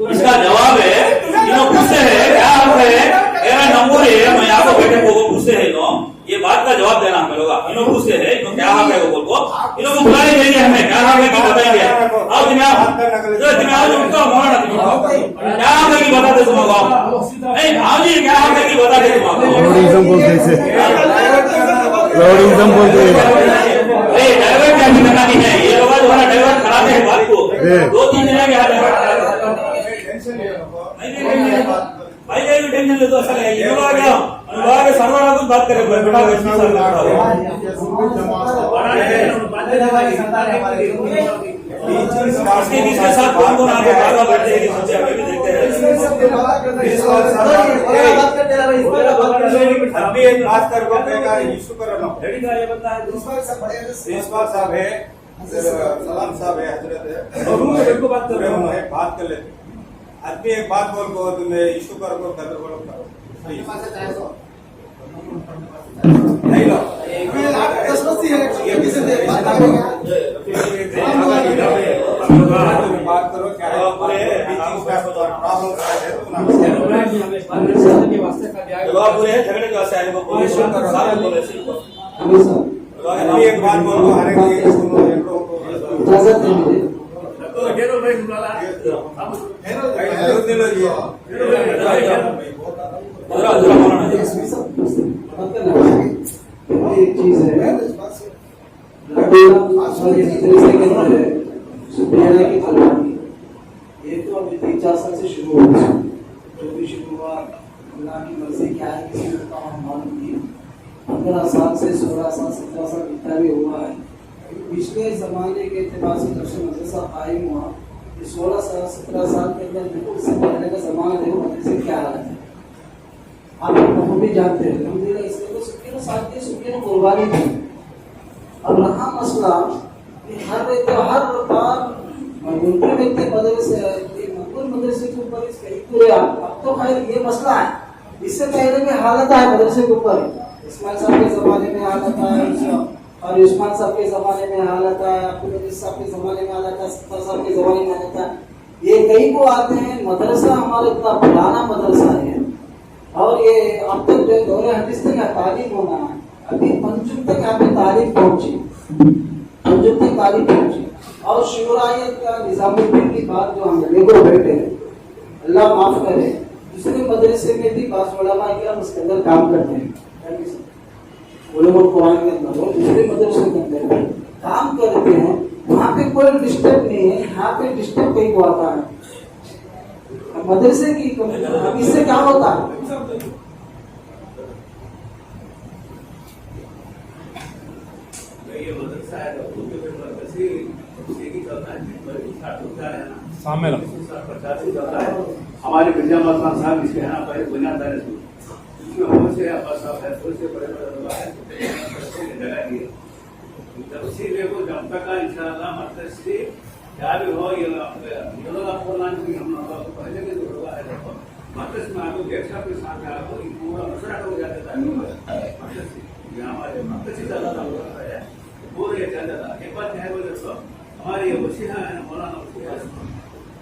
इसका जवाब है ये लोग पूछते हैं क्या हक है मेरा नंबर है मैं यहाँ को बैठे को पूछते हैं ना ये बात का जवाब देना हमें लोग इन लोग पूछते हैं इनको क्या हक है वो बोल को इन लोग बुलाने देंगे हमें क्या हक है कि बताएंगे आओ क्या हक है कि बताते तुमको नहीं आओ जी क्या हक है कि बताते तुमको रॉडिज्म बोलते डाइवर्ट क्या करना नहीं है ये लोग हमारा डाइवर्ट कराते हैं बात को 2-3 जगह यहाँ डाइवर्ट भाई ये टेंशन ले तो अच्छा है ये लोग आ गया अनुभाग के सर्वर कुछ बात करें बैठा इसके बीच के साथ कौन आगे बार बैठते हैं सोचे अभी भी देखते हैं अभी एक बात कर इशू कर प्रिंसिपल साहब है सलाम साहब है हजरत है बात कर लेते आदमी एक बात बोल को तुम्हें इशू कर बोलो नहीं लो बात करो क्या है लोग बोले हैं झगड़े के वास्ते आए वो बोले सारे बोले हमेशा अभी एक बात बोलो हर एक सुनो इजाजत है मुझे एक चीज है सुप्रिया की कहानी ये तो अभी 3-4 साल से शुरू हुआ जो भी शुरू हुआ अल्लाह की मर्जी क्या है किसी को हम मालूम नहीं 15 साल से 16 साल 17 साल इतना भी हुआ है पिछले जमाने के एतबार से जब से मदरसा कायम हुआ 16 साल 17 साल के अंदर बिल्कुल से पहले का जमाना देखो मदरसे क्या हालत है आप हम भी जानते हैं अल्हम्दुलिल्लाह इसमें तो सबके साथ दी सबके कुर्बानी थी अब रहा मसला कि हर बार मुमकिन व्यक्ति मदरसे मकबूल मदरसे के ऊपर इसके पूरे अब तो खैर ये मसला है इससे पहले भी हालत है मदरसे के ऊपर इस्माइल साहब के जमाने में हालत है और उस्मान साहब के जमाने में हालत है अब्दुल अजीज साहब के जमाने में हालत है सत्तार साहब के जमाने में हालत है ये कई को आते हैं मदरसा हमारा इतना पुराना मदरसा है और ये अब तक जो दौरे हदीस तक तारीफ होना है अभी पंचम तक यहाँ पे तारीफ पहुंची पंचम तक तारीफ पहुंची और शुरायत का निजामुद्दीन की बात जो हम लेगो बैठे अल्लाह माफ करे दूसरे मदरसे में भी बास उलमा किराम उसके अंदर काम करते हैं उलमा कुरान के अंदर और दूसरे मदरसे के अंदर काम करते हैं वहाँ पे कोई डिस्टर्ब नहीं है यहाँ पे डिस्टर्ब कहीं को आता है मदरसे की इससे क्या होता है ये मदरसा है सामने हमारे मिर्जा मस्तान साहब इसके यहाँ पहले बुनियादार इसमें बहुत से अब्बास साहब है थोड़े से बड़े जगह दिए तफसील को जब तक इंशाअल्लाह मदरसे क्या भी हो ये लोग आपको हम लोग पहले के जो होगा है मदरसे में आपको गेट साहब के साथ आपको पूरा मसला हो जाता है मदरसे हमारे मदरसे ज़्यादा होता है पूरे ज़्यादा एक बात है बोले तो हमारे ये वसीला है मौलाना वसीला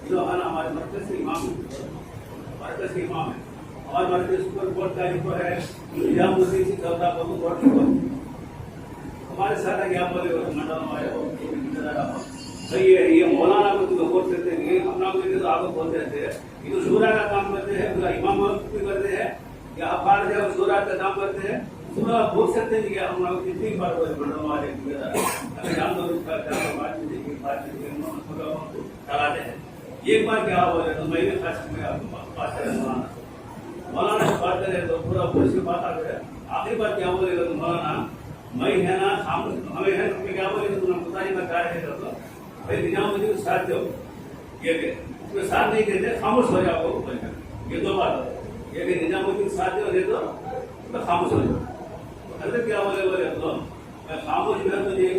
जो है ना हमारे मरकज के इमाम है और मरकज पर कोर्ट का जो है निजामुद्दीन से चलता है कोर्ट की हमारे साथ क्या बोले मंडल हमारे तो ये मौलाना को तो कोर्ट करते हैं अपना को तो आपको बोलते रहते हैं ये तो सूरा का काम करते हैं पूरा इमाम भी करते हैं या अफार जो सूरा का काम करते हैं सूरा बोल सकते हैं कि हम लोग कितनी बार बोले मंडल हमारे अगर हम लोग बात कराते हैं एक बार क्या बोले तो मैं भी खास में आपको बात करें मौलाना से बात करें तो पूरा पूरी से बात आ गया आखिरी बार क्या बोलेगा तो मौलाना मैं है ना हमें है तो क्या बोलेगा तो मुताजी का कार्य है तो भाई निजामुद्दीन साथ दो ये उसमें साथ नहीं देते खामोश हो जाओ ये दो बात ये निजामुद्दीन साथ दो दे दो तो खामोश हो जाओ अरे क्या बोले तो मैं खामोश कर तुझे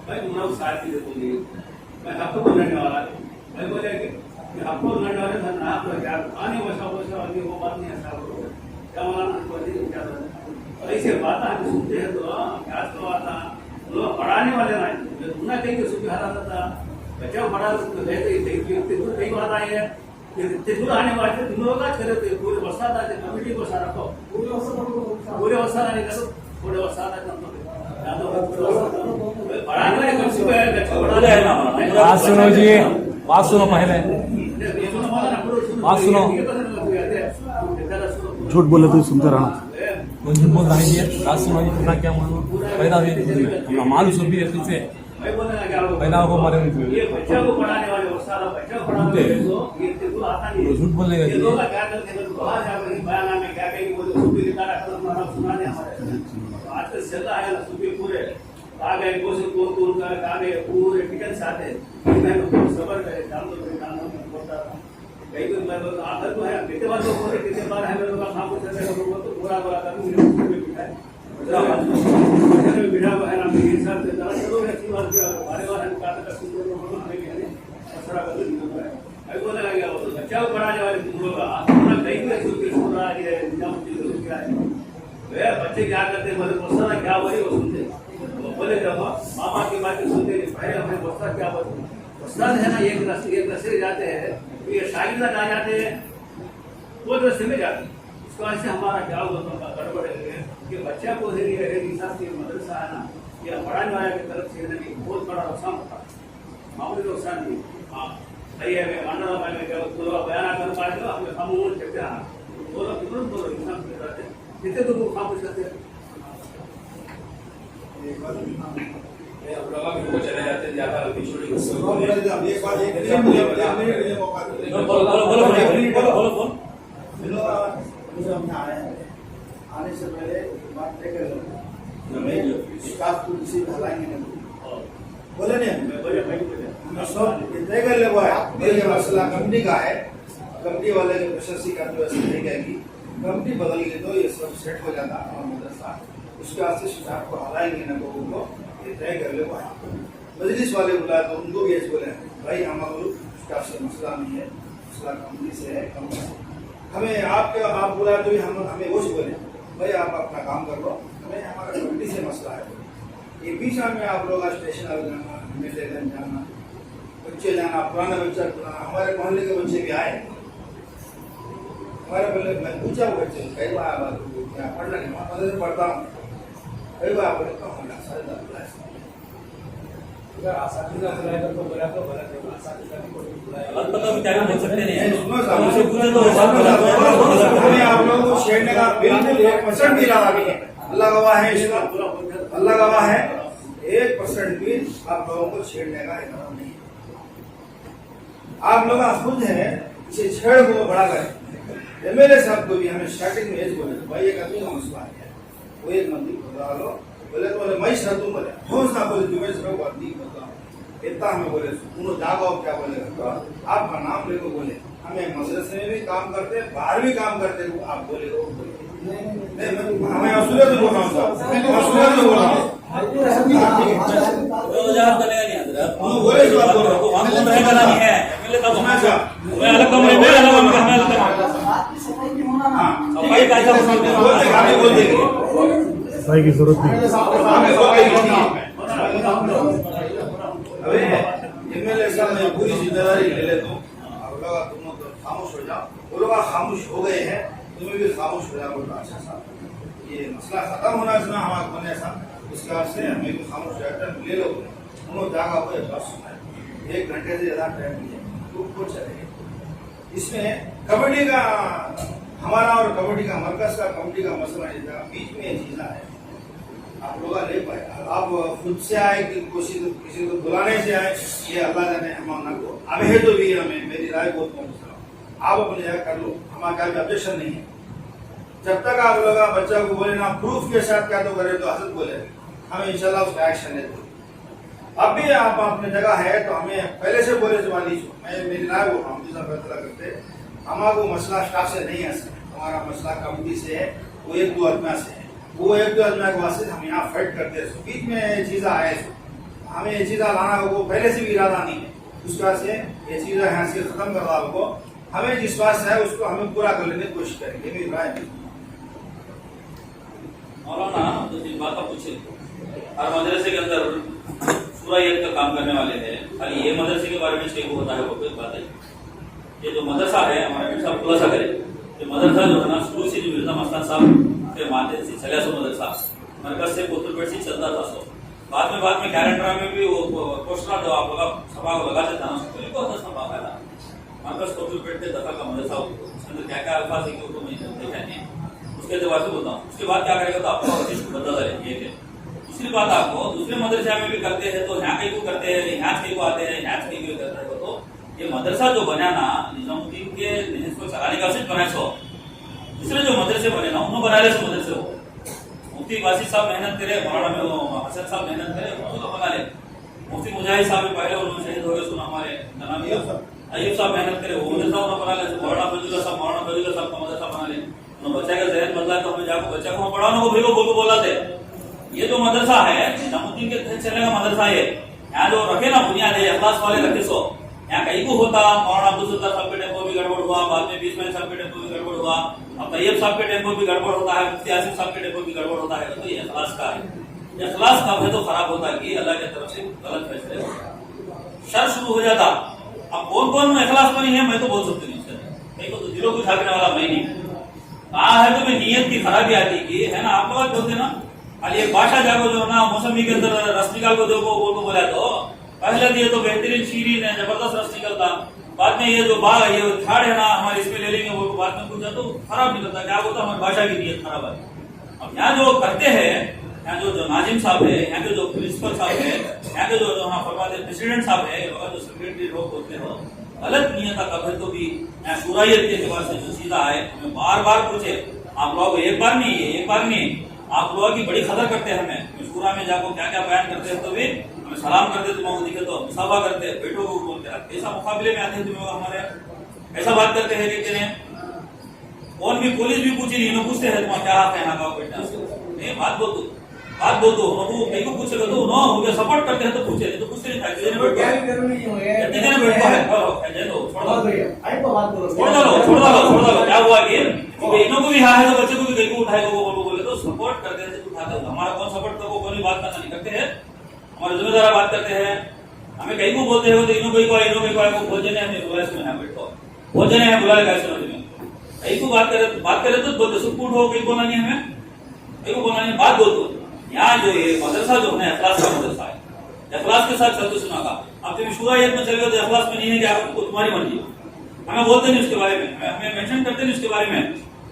भाई तुम लोग साथ दे तुझे मैं आपको बोलने वाला मैं बोले कि आपको लड़ने वाले था ना तो क्या आने वैसा अभी वो बात नहीं ऐसा क्या मौलाना ऐसे बात हम सुनते हैं तो क्या तो आता लोग पढ़ाने वाले ना तुमने कहीं तो सुबह हरा था बच्चा पढ़ा कई बात आई है तिजूर आने वाले तुम लोग करे पूरे बरसात आते कमेटी को सारा रखो पूरे बरसात आने का पूरे बरसात पढ़ाने वाले कम सुबह बात सुनो जी बात सुनो पहले बात सुनो झूठ बोले तो सुनते रहना झूठ बोल रहा है बात सुनो जी अपना क्या मालूम पैदा हुई हम मालूम सब भी रहते थे पैदा हो मरे ये बच्चा को पढ़ाने वाले सारा बच्चा को पढ़ाने वाले तो ये तो आता नहीं झूठ बोलेगा ये लोग क्या करते हैं तो बाहर जाकर बयान में क्या कहेंगे वो सुबह लिखा रखा तो सुनाने हमारे आजकल चलता है ना सुबह पूरे आ गए कौन कर आ गए पूरे टिकट साथ है मैं तो सबर करे काम तो बोलता था कई कोई मैं तो आखिर तो है कितने बार लोग बोले कितने बार है मेरे को काम को चलने को तो पूरा कर बिना है ना मेरे हिसाब से जरा चलो अच्छी बात क्या बारे बार हम काट कर सुन रहे हो हमें कहने असरा कर दिया है आई बोलने लगा वो तो बच्चा को पढ़ाने वाले तुम लोग अपना कहीं पे सुन रहा है निजामुद्दीन क्या है वे बच्चे क्या करते हैं मतलब मसला क्या वही वो सुनते बोले जब मामा की बातें सुनते नहीं पहले हमें मसला क्या बोलते मसला है ना एक रस्ते जाते हैं ये शागिर्द आ जाते हैं वो रस्ते में जाते हैं उसके बाद से हमारा क्या हुआ गड़बड़ है कि बच्चा को हिसाब से मदरसा है ना, या पढ़ाने वाले की तरफ से ना कि बहुत बड़ा नुकसान होता है, मामूली नुकसान नहीं। हाँ सही है, मैं मानना मैं बयान कर पाएगा अपने खामोश कहते हैं बोलो तुरंत बोलो इंसान कितने तो वो खामोश करते हैं। चले जाते ज्यादा आने से पहले बात तय कर स्टाफ को किसी हलाएंगे नहीं, बोले नहीं सब तय कर ले। ये मसला कंपनी का है, कंपनी वाले के प्रशासी का जो ऐसा नहीं कहेगी, कंपनी बदल गई तो ये सब सेट हो जाता हमारा मदरसा। उसके बाद से स्टाफ को हलाएंगे ना, लोगों को ये तय कर ले। मजलिस वाले बुलाए तो उनको भी ऐसे बोले भाई हमारा स्टाफ से मसला नहीं है, मसला कंपनी से है। हमें आप बुलाए तो हमें वो बोले भाई आप अपना काम कर लो, हमें हमारा कंपनी से मसला है। ये बीच में आप लोग स्टेशन जाना, मिलेगंज जाना, बच्चे जाना, पुराना बच्चा हमारे मोहल्ले के बच्चे भी आए। हमारे पहले मैं पूछा वो बच्चे कई बार क्या पढ़ना नहीं, मदद से पढ़ता हूँ कई बार बोले तो हम आप लोगों को छेड़ने का बिल्कुल 1% भी इरादा नहीं है। अल्लाह गवाह है, इसका अल्लाह गवाह है, 1% भी आप लोगों को छेड़ने का इरादा नहीं है। आप लोग खुद है इसे छेड़ को बड़ा करें। एमएलए साहब को भी हमें स्टार्टिंग में बोले भाई एक आदमी का मसला है, वो एक मंदिर खुदा लो बोले तो बोले मैं शर्तू बोले हौसला बोले तुम्हें सब वर्दी बताओ इतना हमें बोले उन्होंने जागो क्या बोले आपका नाम लेकर बोले हमें मदरसे में भी काम करते बाहर भी काम करते आप बोले हमें असूलियत में बोल रहा हूँ असूलियत में बोल रहा हूँ सफाई की जरूरत नहीं। एमएलए साहब ने पूरी जिम्मेदारी ले ले, तुम लोग खामोश हो जाओ। वो लोग खामोश हो गए हैं, तुम्हें भी खामोश हो जाओ। अच्छा साहब ये मसला खत्म होना चाहिए हमारे बने साहब, उसके बाद से हमें भी खामोश रहकर ले लो। उन्होंने जागा हुए बस 1 घंटे से ज्यादा टाइम नहीं है तो चलेगा। इसमें कबड्डी का हमारा और कबड्डी का मरकज का कबड्डी का मसला नहीं था, बीच में ये चीज है आप लोग ले पाए। आप खुद से आए कि कोशिश किसी को बुलाने से आए, ये अल्लाह जाने हम को अब है तो भी हमें मेरी राय बहुत कम आप अपने जगह कर लो, हमारा कोई ऑब्जेक्शन नहीं है। जब तक आप लोग बच्चा को बोले ना प्रूफ के साथ क्या तो करे तो हजरत बोले हमें इंशाल्लाह उसका एक्शन लेते। अब भी आप अपने जगह है तो हमें पहले से बोले से वाली मैं मेरी राय बोल रहा हूँ जिसका फैसला करते हमारा मसला स्टाफ से नहीं है, हमारा मसला कमिटी से है, वो 1-2 आदमी से है, वो 1-2 आदमी के वास्ते हम यहाँ फाइट करते हैं। बीच में ये चीज़ आए हमें ये चीज़ लाना वो पहले से भी इरादा नहीं है, उसके बाद से ये चीज़ यहाँ से खत्म करवा को हमें जिस बात से है उसको हमें पूरा कर लेने की कोशिश करेंगे। मेरी राय नहीं मौलाना तो जिस बात आप पूछे हर मदरसे के अंदर पूरा ईद का काम करने वाले हैं, खाली ये मदरसे के बारे में सही होता है वो बात है। ये जो मदरसा है हमारे साहब खुलासा करे, ये मदरसा जो है ना शुरू से जो मिर्जा मस्तान साहब के माध्यम से चला सो मदरसा मरकज से कोतुलपेट से चलता था। सो बाद में कैलेंडर में भी वो पोस्टर जो आप लोग सभा को लगाते था ना बहुत सभा फैला मरकज कोतुलपेट के दफा का मदरसा उसके अंदर क्या क्या अल्फाज है तो मैं देखा नहीं, उसके जवाब से बोलता हूँ। उसके बाद क्या करेगा तो आपको बदला रहे ये दूसरी बात आपको दूसरे मदरसा में भी करते हैं तो यहाँ कहीं को करते हैं, यहाँ कहीं को आते हैं, यहाँ कहीं को करते हैं। तो ये मदरसा जो बना ना निजामुद्दीन के इसको चलाने का सिर्फ बनाए सो दूसरे जो मदरसे बने ना उन्होंने बनाए सो मदरसे हो मुफ्ती वासिफ साहब मेहनत करे, मौलाना हसन साहब मेहनत करे, उनको तो बना ले। मुफ्ती मुजाहिद साहब पहले उन्होंने शहीद हो गए सुना हमारे अयूब साहब मेहनत करे वो मदरसा उन्होंने बना ले। मौलाना फजूल्ला साहब का मदरसा बना ले, बच्चा का जहन बदला तो हमें जाकर बच्चा को पढ़ाने को भेजो बोल को बोला थे। ये जो मदरसा है निजामुद्दीन के तहत चलने का मदरसा है, यहाँ जो रखे ना बुनियाद है अखलास वाले रखे सो यहाँ कहीं को होता मौलाना अब्दुल सत्तार साहब के टेम्पो भी गड़बड़ हुआ, बाद में 20 साहब के टेम्पो भी गड़बड़ हुआ, अब तैयब साहब के टेम्पो भी गड़बड़ होता है, मुफ्ती आसिफ साहब के टेम्पो भी गड़बड़ होता है। तो ये अखलास का है, ये अखलास कब है तो खराब होता है कि अल्लाह की तरफ से गलत फैसले शर शुरू हो जाता। अब कौन कौन अखलास पर नहीं है मैं तो बोल सकती नहीं, कहीं को तो दिलों को झाँकने वाला मैं नहीं। कहा है तो मैं नीयत की खराबी आती की है ना। आप लोग बोलते ना खाली एक बादशाह जाको जो ना मौसमी के अंदर रस निकाल को देखो वो बोला तो पहले दिए तो बेहतरीन शीरीन है, जबरदस्त रस निकलता। बाद में ये जो ये झाड़ है ना हमारे इसमें ले लेंगे वो बाद में पूछा तो खराब निकलता। क्या बोलता हमारे बादशाह की नीयत खराब है। अब यहाँ जो करते हैं, यहाँ जो नाजिम साहब है, यहाँ के जो प्रिंसिपल साहब है, यहाँ के जो फरमाते प्रेसिडेंट साहब है, जो सेक्रेटरी लोग होते हो, गलत नियत का कभी तो भी शुरायत के एतबार से जो सीधा है हमें बार बार पूछे। आप लोग एक बार नहीं आप लोगों की बड़ी कदर करते हैं। हमें शुरा में जाकर क्या क्या बयान करते हैं तो भी हमें सलाम करते, तुम दिखे तो मुसाफा करते, बैठो को बोलते हैं। ऐसा मुकाबले में आते हैं तुम हमारे ऐसा बात करते हैं कहते हैं कौन भी पुलिस भी पूछी नहीं, पूछते हैं तुम्हारा क्या हाथ है यहाँ का बेटा नहीं बात बोल दो कहीं को पूछेगा तो नो हो गया सपोर्ट करते हैं तो पूछे नहीं तो पूछते नहीं था छोड़ दो क्या हुआ कि इन्हों को भी हाँ है तो बच्चे को भी कहीं को उठाएगा वो बोले तो सपोर्ट करते हैं उठाते हैं। हमारा कौन सपोर्ट करो कौन बात करना नहीं करते हैं, हमारे जिम्मेदार बात करते हैं। हमें कहीं को बोलते हैं तो इन्हों को भोजन है हमें बुलाए सुना बैठो भोजन है बुलाए कैसे तुम्हें कहीं को बात करे तो बोलते सुकूट हो कहीं बोला नहीं हमें कहीं को बोला नहीं बात बोल दो। यहाँ जो ये मदरसा जो है अखलास का मदरसा है, अखलास के साथ चलते सुना का आप जब शुरायत में चले गए तो अखलास में नहीं है कि आपको तुम्हारी मर्जी। हमें बोलते नहीं उसके बारे में, हमें मेंशन करते नहीं उसके बारे में।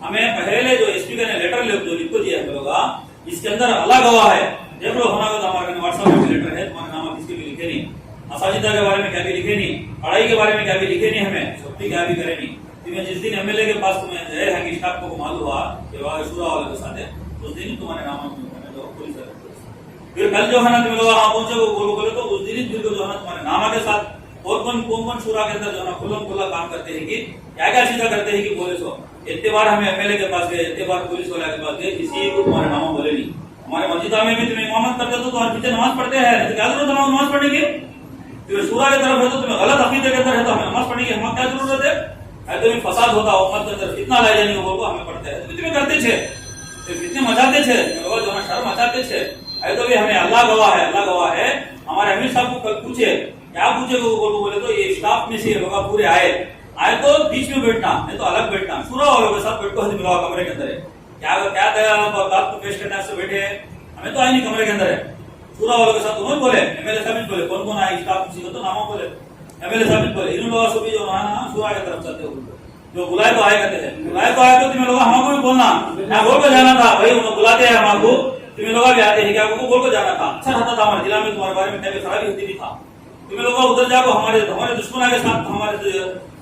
हमें पहले जो स्पीकर ने लेटर जो लिख को दिया है इसके अंदर अल्लाह गवाह है, देख लो होना तो हमारे व्हाट्सएप में लेटर है, तुम्हारे नाम किसके भी लिखे नहीं, असाजिदा के बारे में क्या भी लिखे नहीं, पढ़ाई के बारे में क्या भी लिखे नहीं, हमें छुट्टी क्या भी करे नहीं। तुम्हें जिस दिन एमएलए के पास तुम्हें जय है कि स्टाफ को मालूम हुआ शुरा वाले के साथ है उस दिन तुम्हारे नाम फिर कल जो है ना तुम लोग वहां पहुंचे वो बोले तो उस दिन फिर जो है ना तुम्हारे नामा के साथ कौन शुरा के अंदर जो है ना खुला काम करते हैं कि क्या सीधा करते हैं कि बोले सो इतने बार हमें एमएलए के पास गए, इतने बार पुलिस वाले के पास गए, किसी को तुम्हारे नामा बोले नहीं। हमारे मस्जिदा में भी तुम्हें इमामत करते तो तुम्हारे पीछे नमाज पढ़ते हैं, क्या जरूरत है नमाज पढ़ने की? तो शुरा की तरफ है तो तुम्हें गलत अकीदे के अंदर है तो हमें नमाज पढ़ने की हमें क्या जरूरत है? तुम्हें फसाद होता उम्मत के अंदर इतना लाई जाने को हमें पढ़ते हैं तुम्हें करते थे इतने मचाते थे जो है शर्म मचाते थे। तो भी हमें अल्लाह गवाह है। हमारे अमीर साहब को कल पूछे क्या पूछे बोले तो ये स्टाफ में से लोग पूरे आए तो बीच में बैठना नहीं तो अलग बैठना, शुरा वालों के साथ बैठो मिला कमरे के अंदर है। क्या बात को पेश करने से बैठे हमें तो आए नहीं कमरे के अंदर है। शुरा वालों के साथ उन्होंने बोले एमएलए साहब बोले कौन आए स्टाफ में तो नामों बोले एमएलए साहब बोले इन लोगों से भी जो शुरा की तरफ चलते हो जो बुलाए तो आए करते हैं, बुलाए तो आए तो तुम्हें लोग हमको भी बोलना बोल को जाना था भाई उन्होंने बुलाते हैं हमको तुम्हें लोग भी आते हैं क्या बोल को जाना था। अच्छा रहता था हमारे जिला में तुम्हारे बारे में तबियत खराबी होती भी था तुम्हें लोग उधर जाकर हमारे दुश्मन के साथ हमारे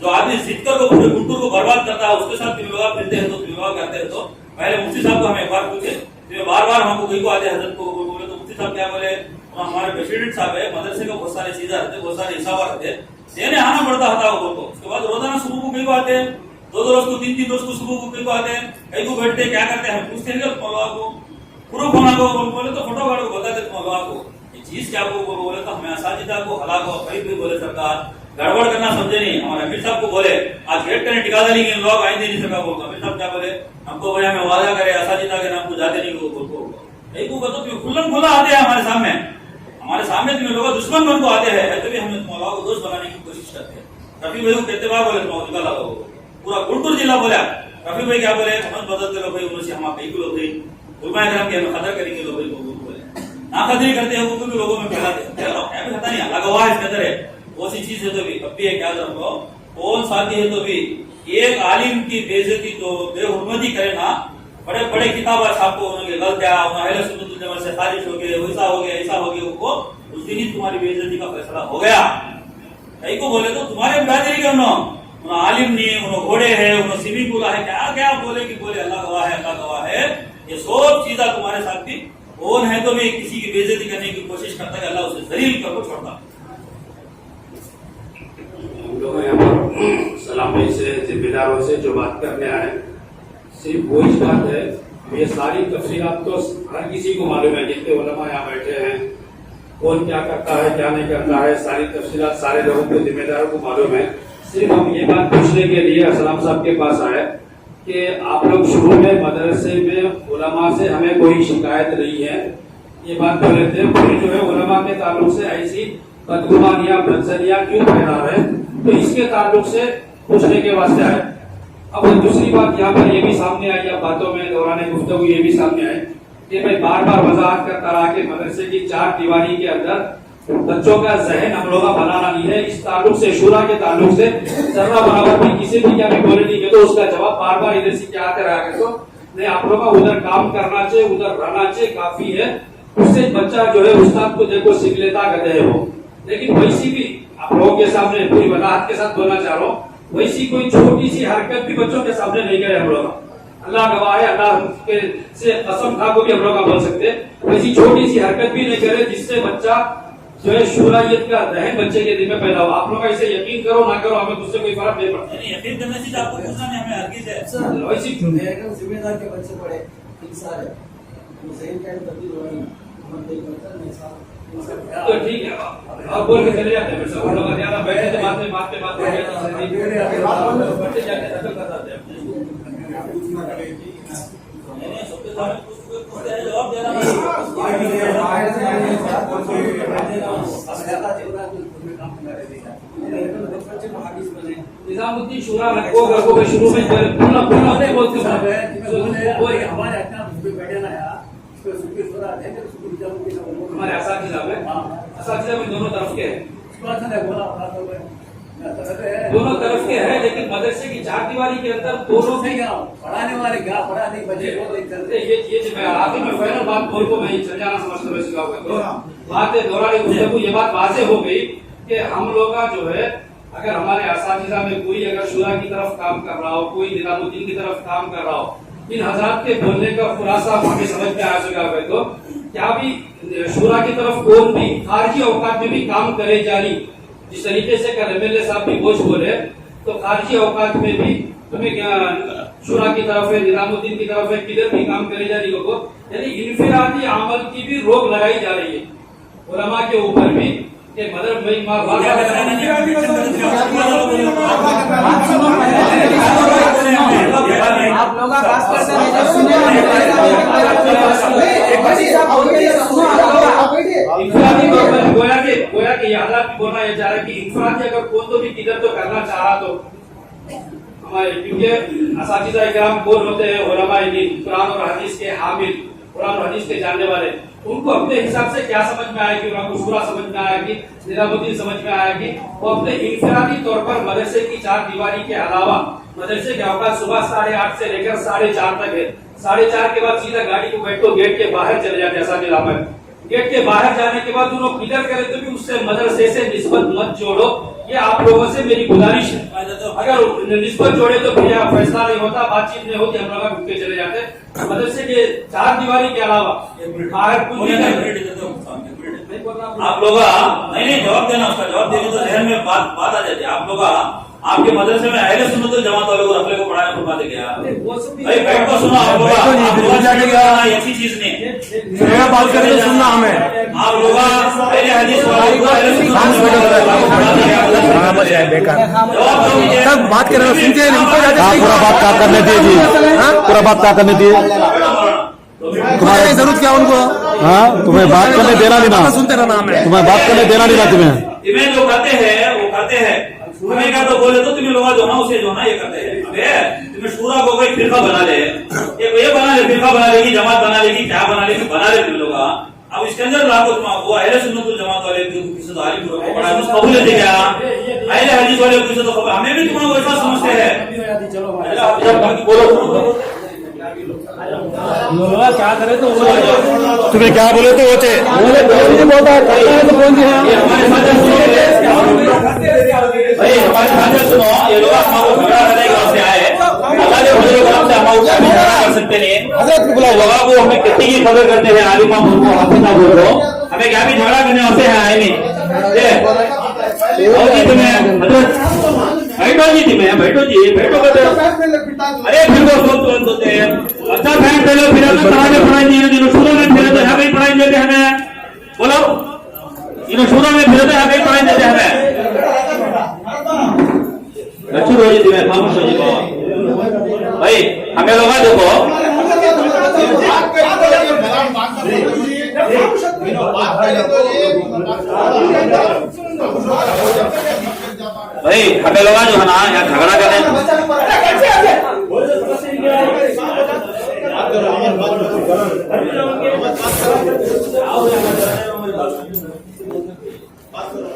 जो आदमी जीत कर पूरे गुंटूर को बर्बाद करता है उसके साथ तुम्हें लोग फिरते हैं तो तुम्हें लोग करते हैं। तो पहले मुफ्ती साहब को हमें एक बार पूछे तुम्हें बार हमको कहीं को आते हजरत को बोले तो मुफ्ती साहब क्या बोले हमारे प्रेसिडेंट साहब है मदरसे का बहुत सारे चीजें रहते बहुत सारे हिसाब रहते देने आना पड़ता था वो को। उसके बाद रोजाना सुबह को कहीं को आते हैं, दो रोज को तीन रोज को सुबह को कहीं को आते हैं, कहीं को बैठते क्या करते हैं पूछते हैं को पूरा फोना को बोले तो फोटो वाले को बताते को ये चीज क्या बोले तो हमें असाजिदा को हलाक हो कहीं भी बोले सरकार गड़बड़ करना समझे नहीं। हमारे अमीर साहब को बोले आज गेट करने टिका देंगे लोग आएंगे नहीं सरकार बोलता अमीर साहब क्या बोले हमको बोले हमें वादा करे असाजिदा के नाम को जाते नहीं बोलते खुल्लम खुला आते हैं हमारे सामने तुम्हें लोग दुश्मन बन को आते हैं तो भी हमें मौला को दोस्त बनाने की कोशिश करते हैं। रफी भाई को कितने बार बोले निकाला पूरा गुंटूर जिला बोला रफी भाई क्या बोले हम बदलते लोग भाई उनसे हम कई लोग भाई उलमाए की हमें खतर करेंगे लोग बोले ना खतरी करते हैं वो लोगों में फैलाते हैं खता नहीं अलग हुआ इसके अंदर है वो सी चीज है तो भी अब भी है क्या हमको कौन साथी है तो भी एक आलिम की बेइज्जती तो बेहुरमती करे ना बड़े बड़े किताब आपको उन्होंने गलत दिया अहले सुन्नत जमात से खारिज हो गए वैसा हो गया ऐसा हो गया वो उस दिन ही तुम्हारी बेइज्जती का फैसला हो गया। कहीं को बोले तो तुम्हारे बेहतरी के उन्होंने आलिम नहीं उन्होंने घोड़े है उन्होंने स्विमिंग पूल है क्या क्या बोले कि बोले अल्लाह गवाह है ये सब चीजें तुम्हारे साथ भी कौन है तो भी किसी की बेइज्जती करने की कोशिश करता है अल्लाह उसे जलील करके छोड़ता। हम लोग यहाँ पर सलामी से जिम्मेदारों से जो बात करने आए सिर्फ वो ही बात है ये सारी तफसीलात तो हर किसी को मालूम है जितने उलमा यहाँ बैठे हैं कौन क्या करता है क्या नहीं करता है सारी तफसीलात सारे लोगों को जिम्मेदारों को मालूम है। सिर्फ हम ये बात पूछने के लिए असलाम साहब के पास आए कि आप लोग शुरू में मदरसे में उलमा से हमें कोई शिकायत नहीं है ये बात बोले थे फिर जो है उलमा के ताल्लुक से ऐसी बदगुमानियां बदजनियां क्यों फैला रहे तो इसके ताल्लुक से पूछने के वास्ते आए। अब दूसरी बात यहाँ पर ये भी सामने आई, अब बातों में दौरान गुफ्तगू ये भी सामने आए कि भाई बार बार वजाहत करता रहा कि मदरसे की चार दीवारी के अंदर बच्चों का जहन हम लोग बनाना नहीं है। इस ताल्लुक से, शुरा के ताल्लुक से जर्रा बराबर भी किसी भी क्या भी क्वालिटी में, तो उसका जवाब बार बार इधर से क्या आते रहा तो नहीं, आप लोग का उधर काम करना चाहिए, उधर रहना चाहिए, काफी है, उससे बच्चा जो है उस्ताद को देखो सीख लेता कहते हैं वो। लेकिन वैसी भी आप लोगों के सामने पूरी वजाहत के साथ बोलना चाह रहा हूँ, वैसी कोई छोटी सी हरकत भी बच्चों के सामने नहीं करे हम लोग। अल्लाह गवाह है, अल्लाह के से कसम खा को भी हम लोग बता सकते, वैसी छोटी सी हरकत भी नहीं करे जिससे बच्चा जो है शुरायत का रहन बच्चे के दिल में पैदा हो। आप लोग इसे यकीन करो ना करो, हमें उससे कोई फर्क नहीं पड़ता। यकीन करने से आपको पूछना नहीं, हमें हरगिज़ है सर वैसी जिम्मेदार के बच्चे पढ़े इंसान है, वो सही क्या तब्दील हो रही है, तो ठीक है, आप बोल के चले जाते हैं, फिर सब लोग ज्यादा बैठे थे बात में बढ़ते जाते जवाब देना निजामुद्दीन शुरा रखो शुरू में पूरा पूरा नहीं बोलते हमारे अपना बैठे ना यार, हमारे असातिज़ा में दोनों तरफ के दोनों तरफ के हैं, लेकिन मदरसे की चार दीवारी के अंदर दोनों नहीं पढ़ाने वाले क्या पढ़ा नहीं बच्चे ये मैं आगे में फाइनल बात बोल को मैं समझाना समझता मैं सिखा तो बात है दोहराई गुफ्तगू ये बात वाज़ेह हो गई कि हम लोग का जो है अगर हमारे असातिज़ा में कोई अगर शुरा की तरफ काम कर रहा हो, कोई निजामुद्दीन की तरफ काम कर रहा हो, इन हज़रात के बोलने का खुलासा हमें समझ में आ चुका है तो क्या भी शुरा की तरफ कौन भी खारजी औकात में भी काम करे जारी, जिस तरीके से कल एमएलए साहब भी बोझ बोले, तो खारजी औकात में भी तुम्हें क्या शुरा की तरफ है, निजामुद्दीन की तरफ है, किधर भी काम करे जा रही हो, यानी इनफिरादी अमल की भी रोक लगाई जा रही है उलमा के ऊपर भी कि मदर भाई माँ आप लोग खास गोया के हालात भी बोलना यह चाह रहा है कि इंफरादी अगर कौन तो भी किधर तो करना चाह रहा तो हमारे, क्योंकि असातिज़ा इकराम कौन होते हैं, उलमा दीन, कुरान और हदीस के हामिल, कुरान और हदीस के जानने वाले, उनको अपने हिसाब से क्या समझ में आएगी, उनको शुरा समझ में आएगी, निजामुद्दीन समझ में आएगी, वो अपने इंफरादी तौर पर मदरसे की चार दीवारी के अलावा मदरसे के औकात सुबह 8:30 से लेकर 4:30 तक है, 4:30 के बाद सीधा गाड़ी को बैठो गेट के बाहर चले जाते ऐसा निजाम है। गेट के बाहर जाने के बाद दोनों किधर करे तो भी उससे मदरसे से निस्बत मत जोड़ो, ये आप लोगों से मेरी गुजारिश है। अगर निस्बत जोड़े तो फिर यहाँ फैसला नहीं होता, बातचीत नहीं होती, हम लोग घूमते चले जाते। मदरसे के चार दीवारी के अलावा बाहर कुछ भी आप लोग नहीं जवाब देना, उसका जवाब देने तो जहन में बात आ जाती है। आप लोग आपके मदरसे में अहले सुन्नत वल जमात वालों को अपने को पढ़ाने फरमाते क्या? भाई बैठ को सुनो आप लोग, ऐसी चीज नहीं बात करें सुनना हमें, आप लोग अहले हदीस वालों को अहले सब बात कर रहे हो, सुनते हैं पूरा बात क्या करने दिए जी, पूरा बात क्या करने दिए, तुम्हारी जरूरत क्या उनको? हाँ तुम्हें बात करने देना नहीं ना, सुनते रहना हमें, तुम्हें बात करने देना नहीं ना तुम्हें जो करते हैं वो करते हैं, तुम्हें क्या तो बोले तो तुम्हें लोग जो ना उसे जो ना ये करते हैं। अबे तुम्हें शुरा को कोई फिरका बना ले, ये बना ले, फिरका बना लेगी, जमात बना लेगी, क्या बना लेगी, बना ले तुम लोग। अब इसके अंदर लाखों वो अहले सुन्नत वल जमात वाले किसी तो आलिम को पढ़ा तो कबूल थे क्या? अहले हदीस वाले किसी तो हमें भी तुम्हारा वैसा समझते हैं। क्या करे तो तुम्हें क्या बोले तो होते भाई हमारे सामने सुनो, ये लोग हमारे झगड़ा करने के वास्ते आए, अल्लाह के फजल करम से हम झगड़ा कर सकते नहीं। हजरत को बुलाओ, लोगों को हमें कितनी की कदर करते हैं, आलिमा बोल को हाफिज़ा बोल को, हमें क्या भी झगड़ा करने वास्ते हैं आए नहीं। बैठो जी अरे फिर वो सोच होते हैं, अच्छा फैन पहले फिर पढ़ाई नहीं शुरू में फिर तो कहीं पढ़ाई देते हमें, बोलो इन शुरू में फिर तो कहीं पढ़ाई देते हमें। अच्छी रोजी थी मैं खामोश हो जी भाई, हमें लोग देखो भाई, हमें लोग जो है ना यहाँ झगड़ा करने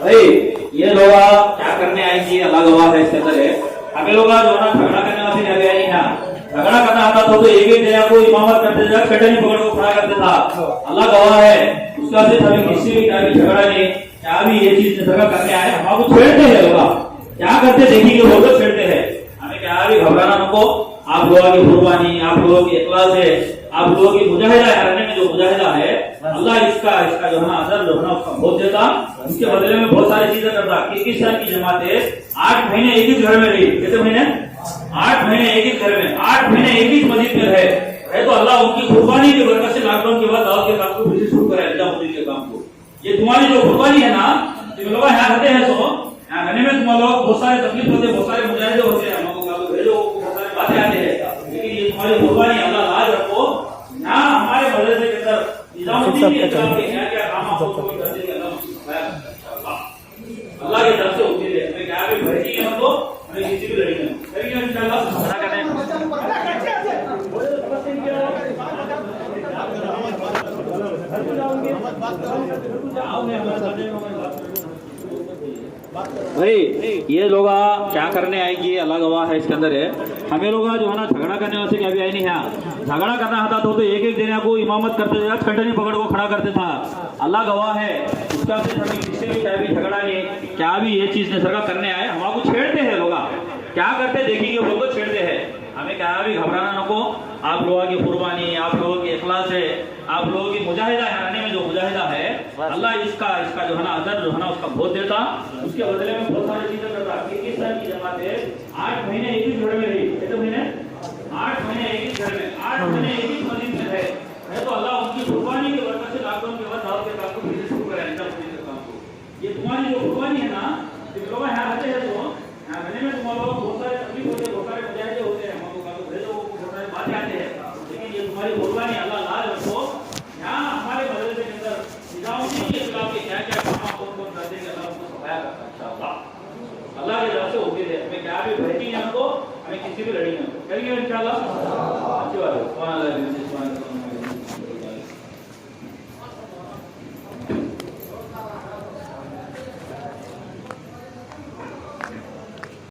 भाई ये लोग क्या करने आएंगे अल्लाह गवाह है इसके अंदर है। हमें लोग जो ना झगड़ा करने वाले अभी आई ना, झगड़ा करना आता तो एक एक जना को इमामत करते था, कटनी पकड़ को खड़ा करते था। अल्लाह गवाह है उसका से हमें किसी भी क्या भी झगड़ा नहीं, क्या भी ये चीज झगड़ा करने आए हमको छेड़ते हैं लोग, क्या करते देखेंगे वो लोग छेड़ते हैं। हमें क्या भी घबराना नको, आप लोगों की कुर्बानी, आप लोगों की इखलास है, आप लोगों की मुजाहिदा करने में जो मुजाहिदा है अल्लाह इसका जो है ना अदर जो है ना उसका बहुत देता, उसके बदले में बहुत सारी चीजें करता। किर्गिस्तान की जमातें 8 महीने एक ही घर में रही, कितने महीने? 8 महीने एक ही घर में, 8 महीने एक ही मस्जिद में रहे तो अल्लाह उनकी कुर्बानी की बरकत से लॉकडाउन के बाद दावत के काम को फिर शुरू करे, निजामुद्दीन के काम को। ये तुम्हारी जो कुर्बानी है ना, तुम लोग यहाँ रहते हैं तो यहाँ रहने में तुम लोग बहुत सारे तकलीफ होते हैं, बहुत सारे मुजाहिदे होते हैं, हमको भेजो बहुत सारी बातें आती है, लेकिन ये तुम्हारी कुर्बानी अल्लाह लाज रखो। यहाँ हमारे मदरसे के अंदर निजामुद्दीन के क्या क्या काम आपको करते हैं अल्लाह की तरफ से होती है। हमें क्या भी भर्ती है हमको, हमें किसी भी लड़ी में करेंगे इंशाल्लाह। भाई ये लोग क्या करने आएंगे अल्लाह गवाह है इसके अंदर है। हमें लोग जो है ना झगड़ा करने वाले क्या भी आए नहीं है, झगड़ा करना आता तो एक एक जना को इमामत करते थे, कंटनी पकड़ को खड़ा करते था। अल्लाह गवाह है उसका से हमें किसी भी क्या भी झगड़ा नहीं, क्या भी ये चीज सरकार करने आए हमको छेड़ते हैं लोग, क्या करते देखेंगे वो लोग छेड़ते हैं। हमें क्या भी घबराना नको, आप लोगों की कुर्बानी, आप लोगों की इखलास है, आप लोगों की मुजाहिदा रहने में जो मुजाहिदा है अल्लाह इसका जो है ना अदर जो है ना उसका बहुत देता, उसके बदले में बहुत सारी चीजें करता। किर्गिस्तान की जमातें 8 महीने एक ही घर में रही, कितने महीने? 8 महीने एक ही घर में, 8 महीने एक ही मस्जिद में है तो अल्लाह उनकी कुर्बानी की बरकत से लॉकडाउन के बाद दावत के काम को फिर शुरू करे, निजामुद्दीन के काम को। ये तुम्हारी जो कुर्बानी है ना, तुम लोग यहाँ रहते हैं तो यहाँ रहने में तुम लोग बहुत सारे तकलीफ होते हैं, बहुत सारे मुजाहिदे होते हैं, हमको भेजो बहुत सारी बातें आते हैं, लेकिन ये तुम्हारी कुर्बानी अल्लाह लाज रखो। यहाँ हमारे मदरसे के अंदर निजामुद्दीन के खिलाफ क्या क्या काम कौन करते हैं अल्लाह उनको सफाया करता है इंशाअल्लाह, अल्लाह के तरफ से होती है। हमें क्या भी भर्ती है हमको, हमें किसी भी लड़ी में करेंगे इंशाअल्लाह। अच्छी बात है।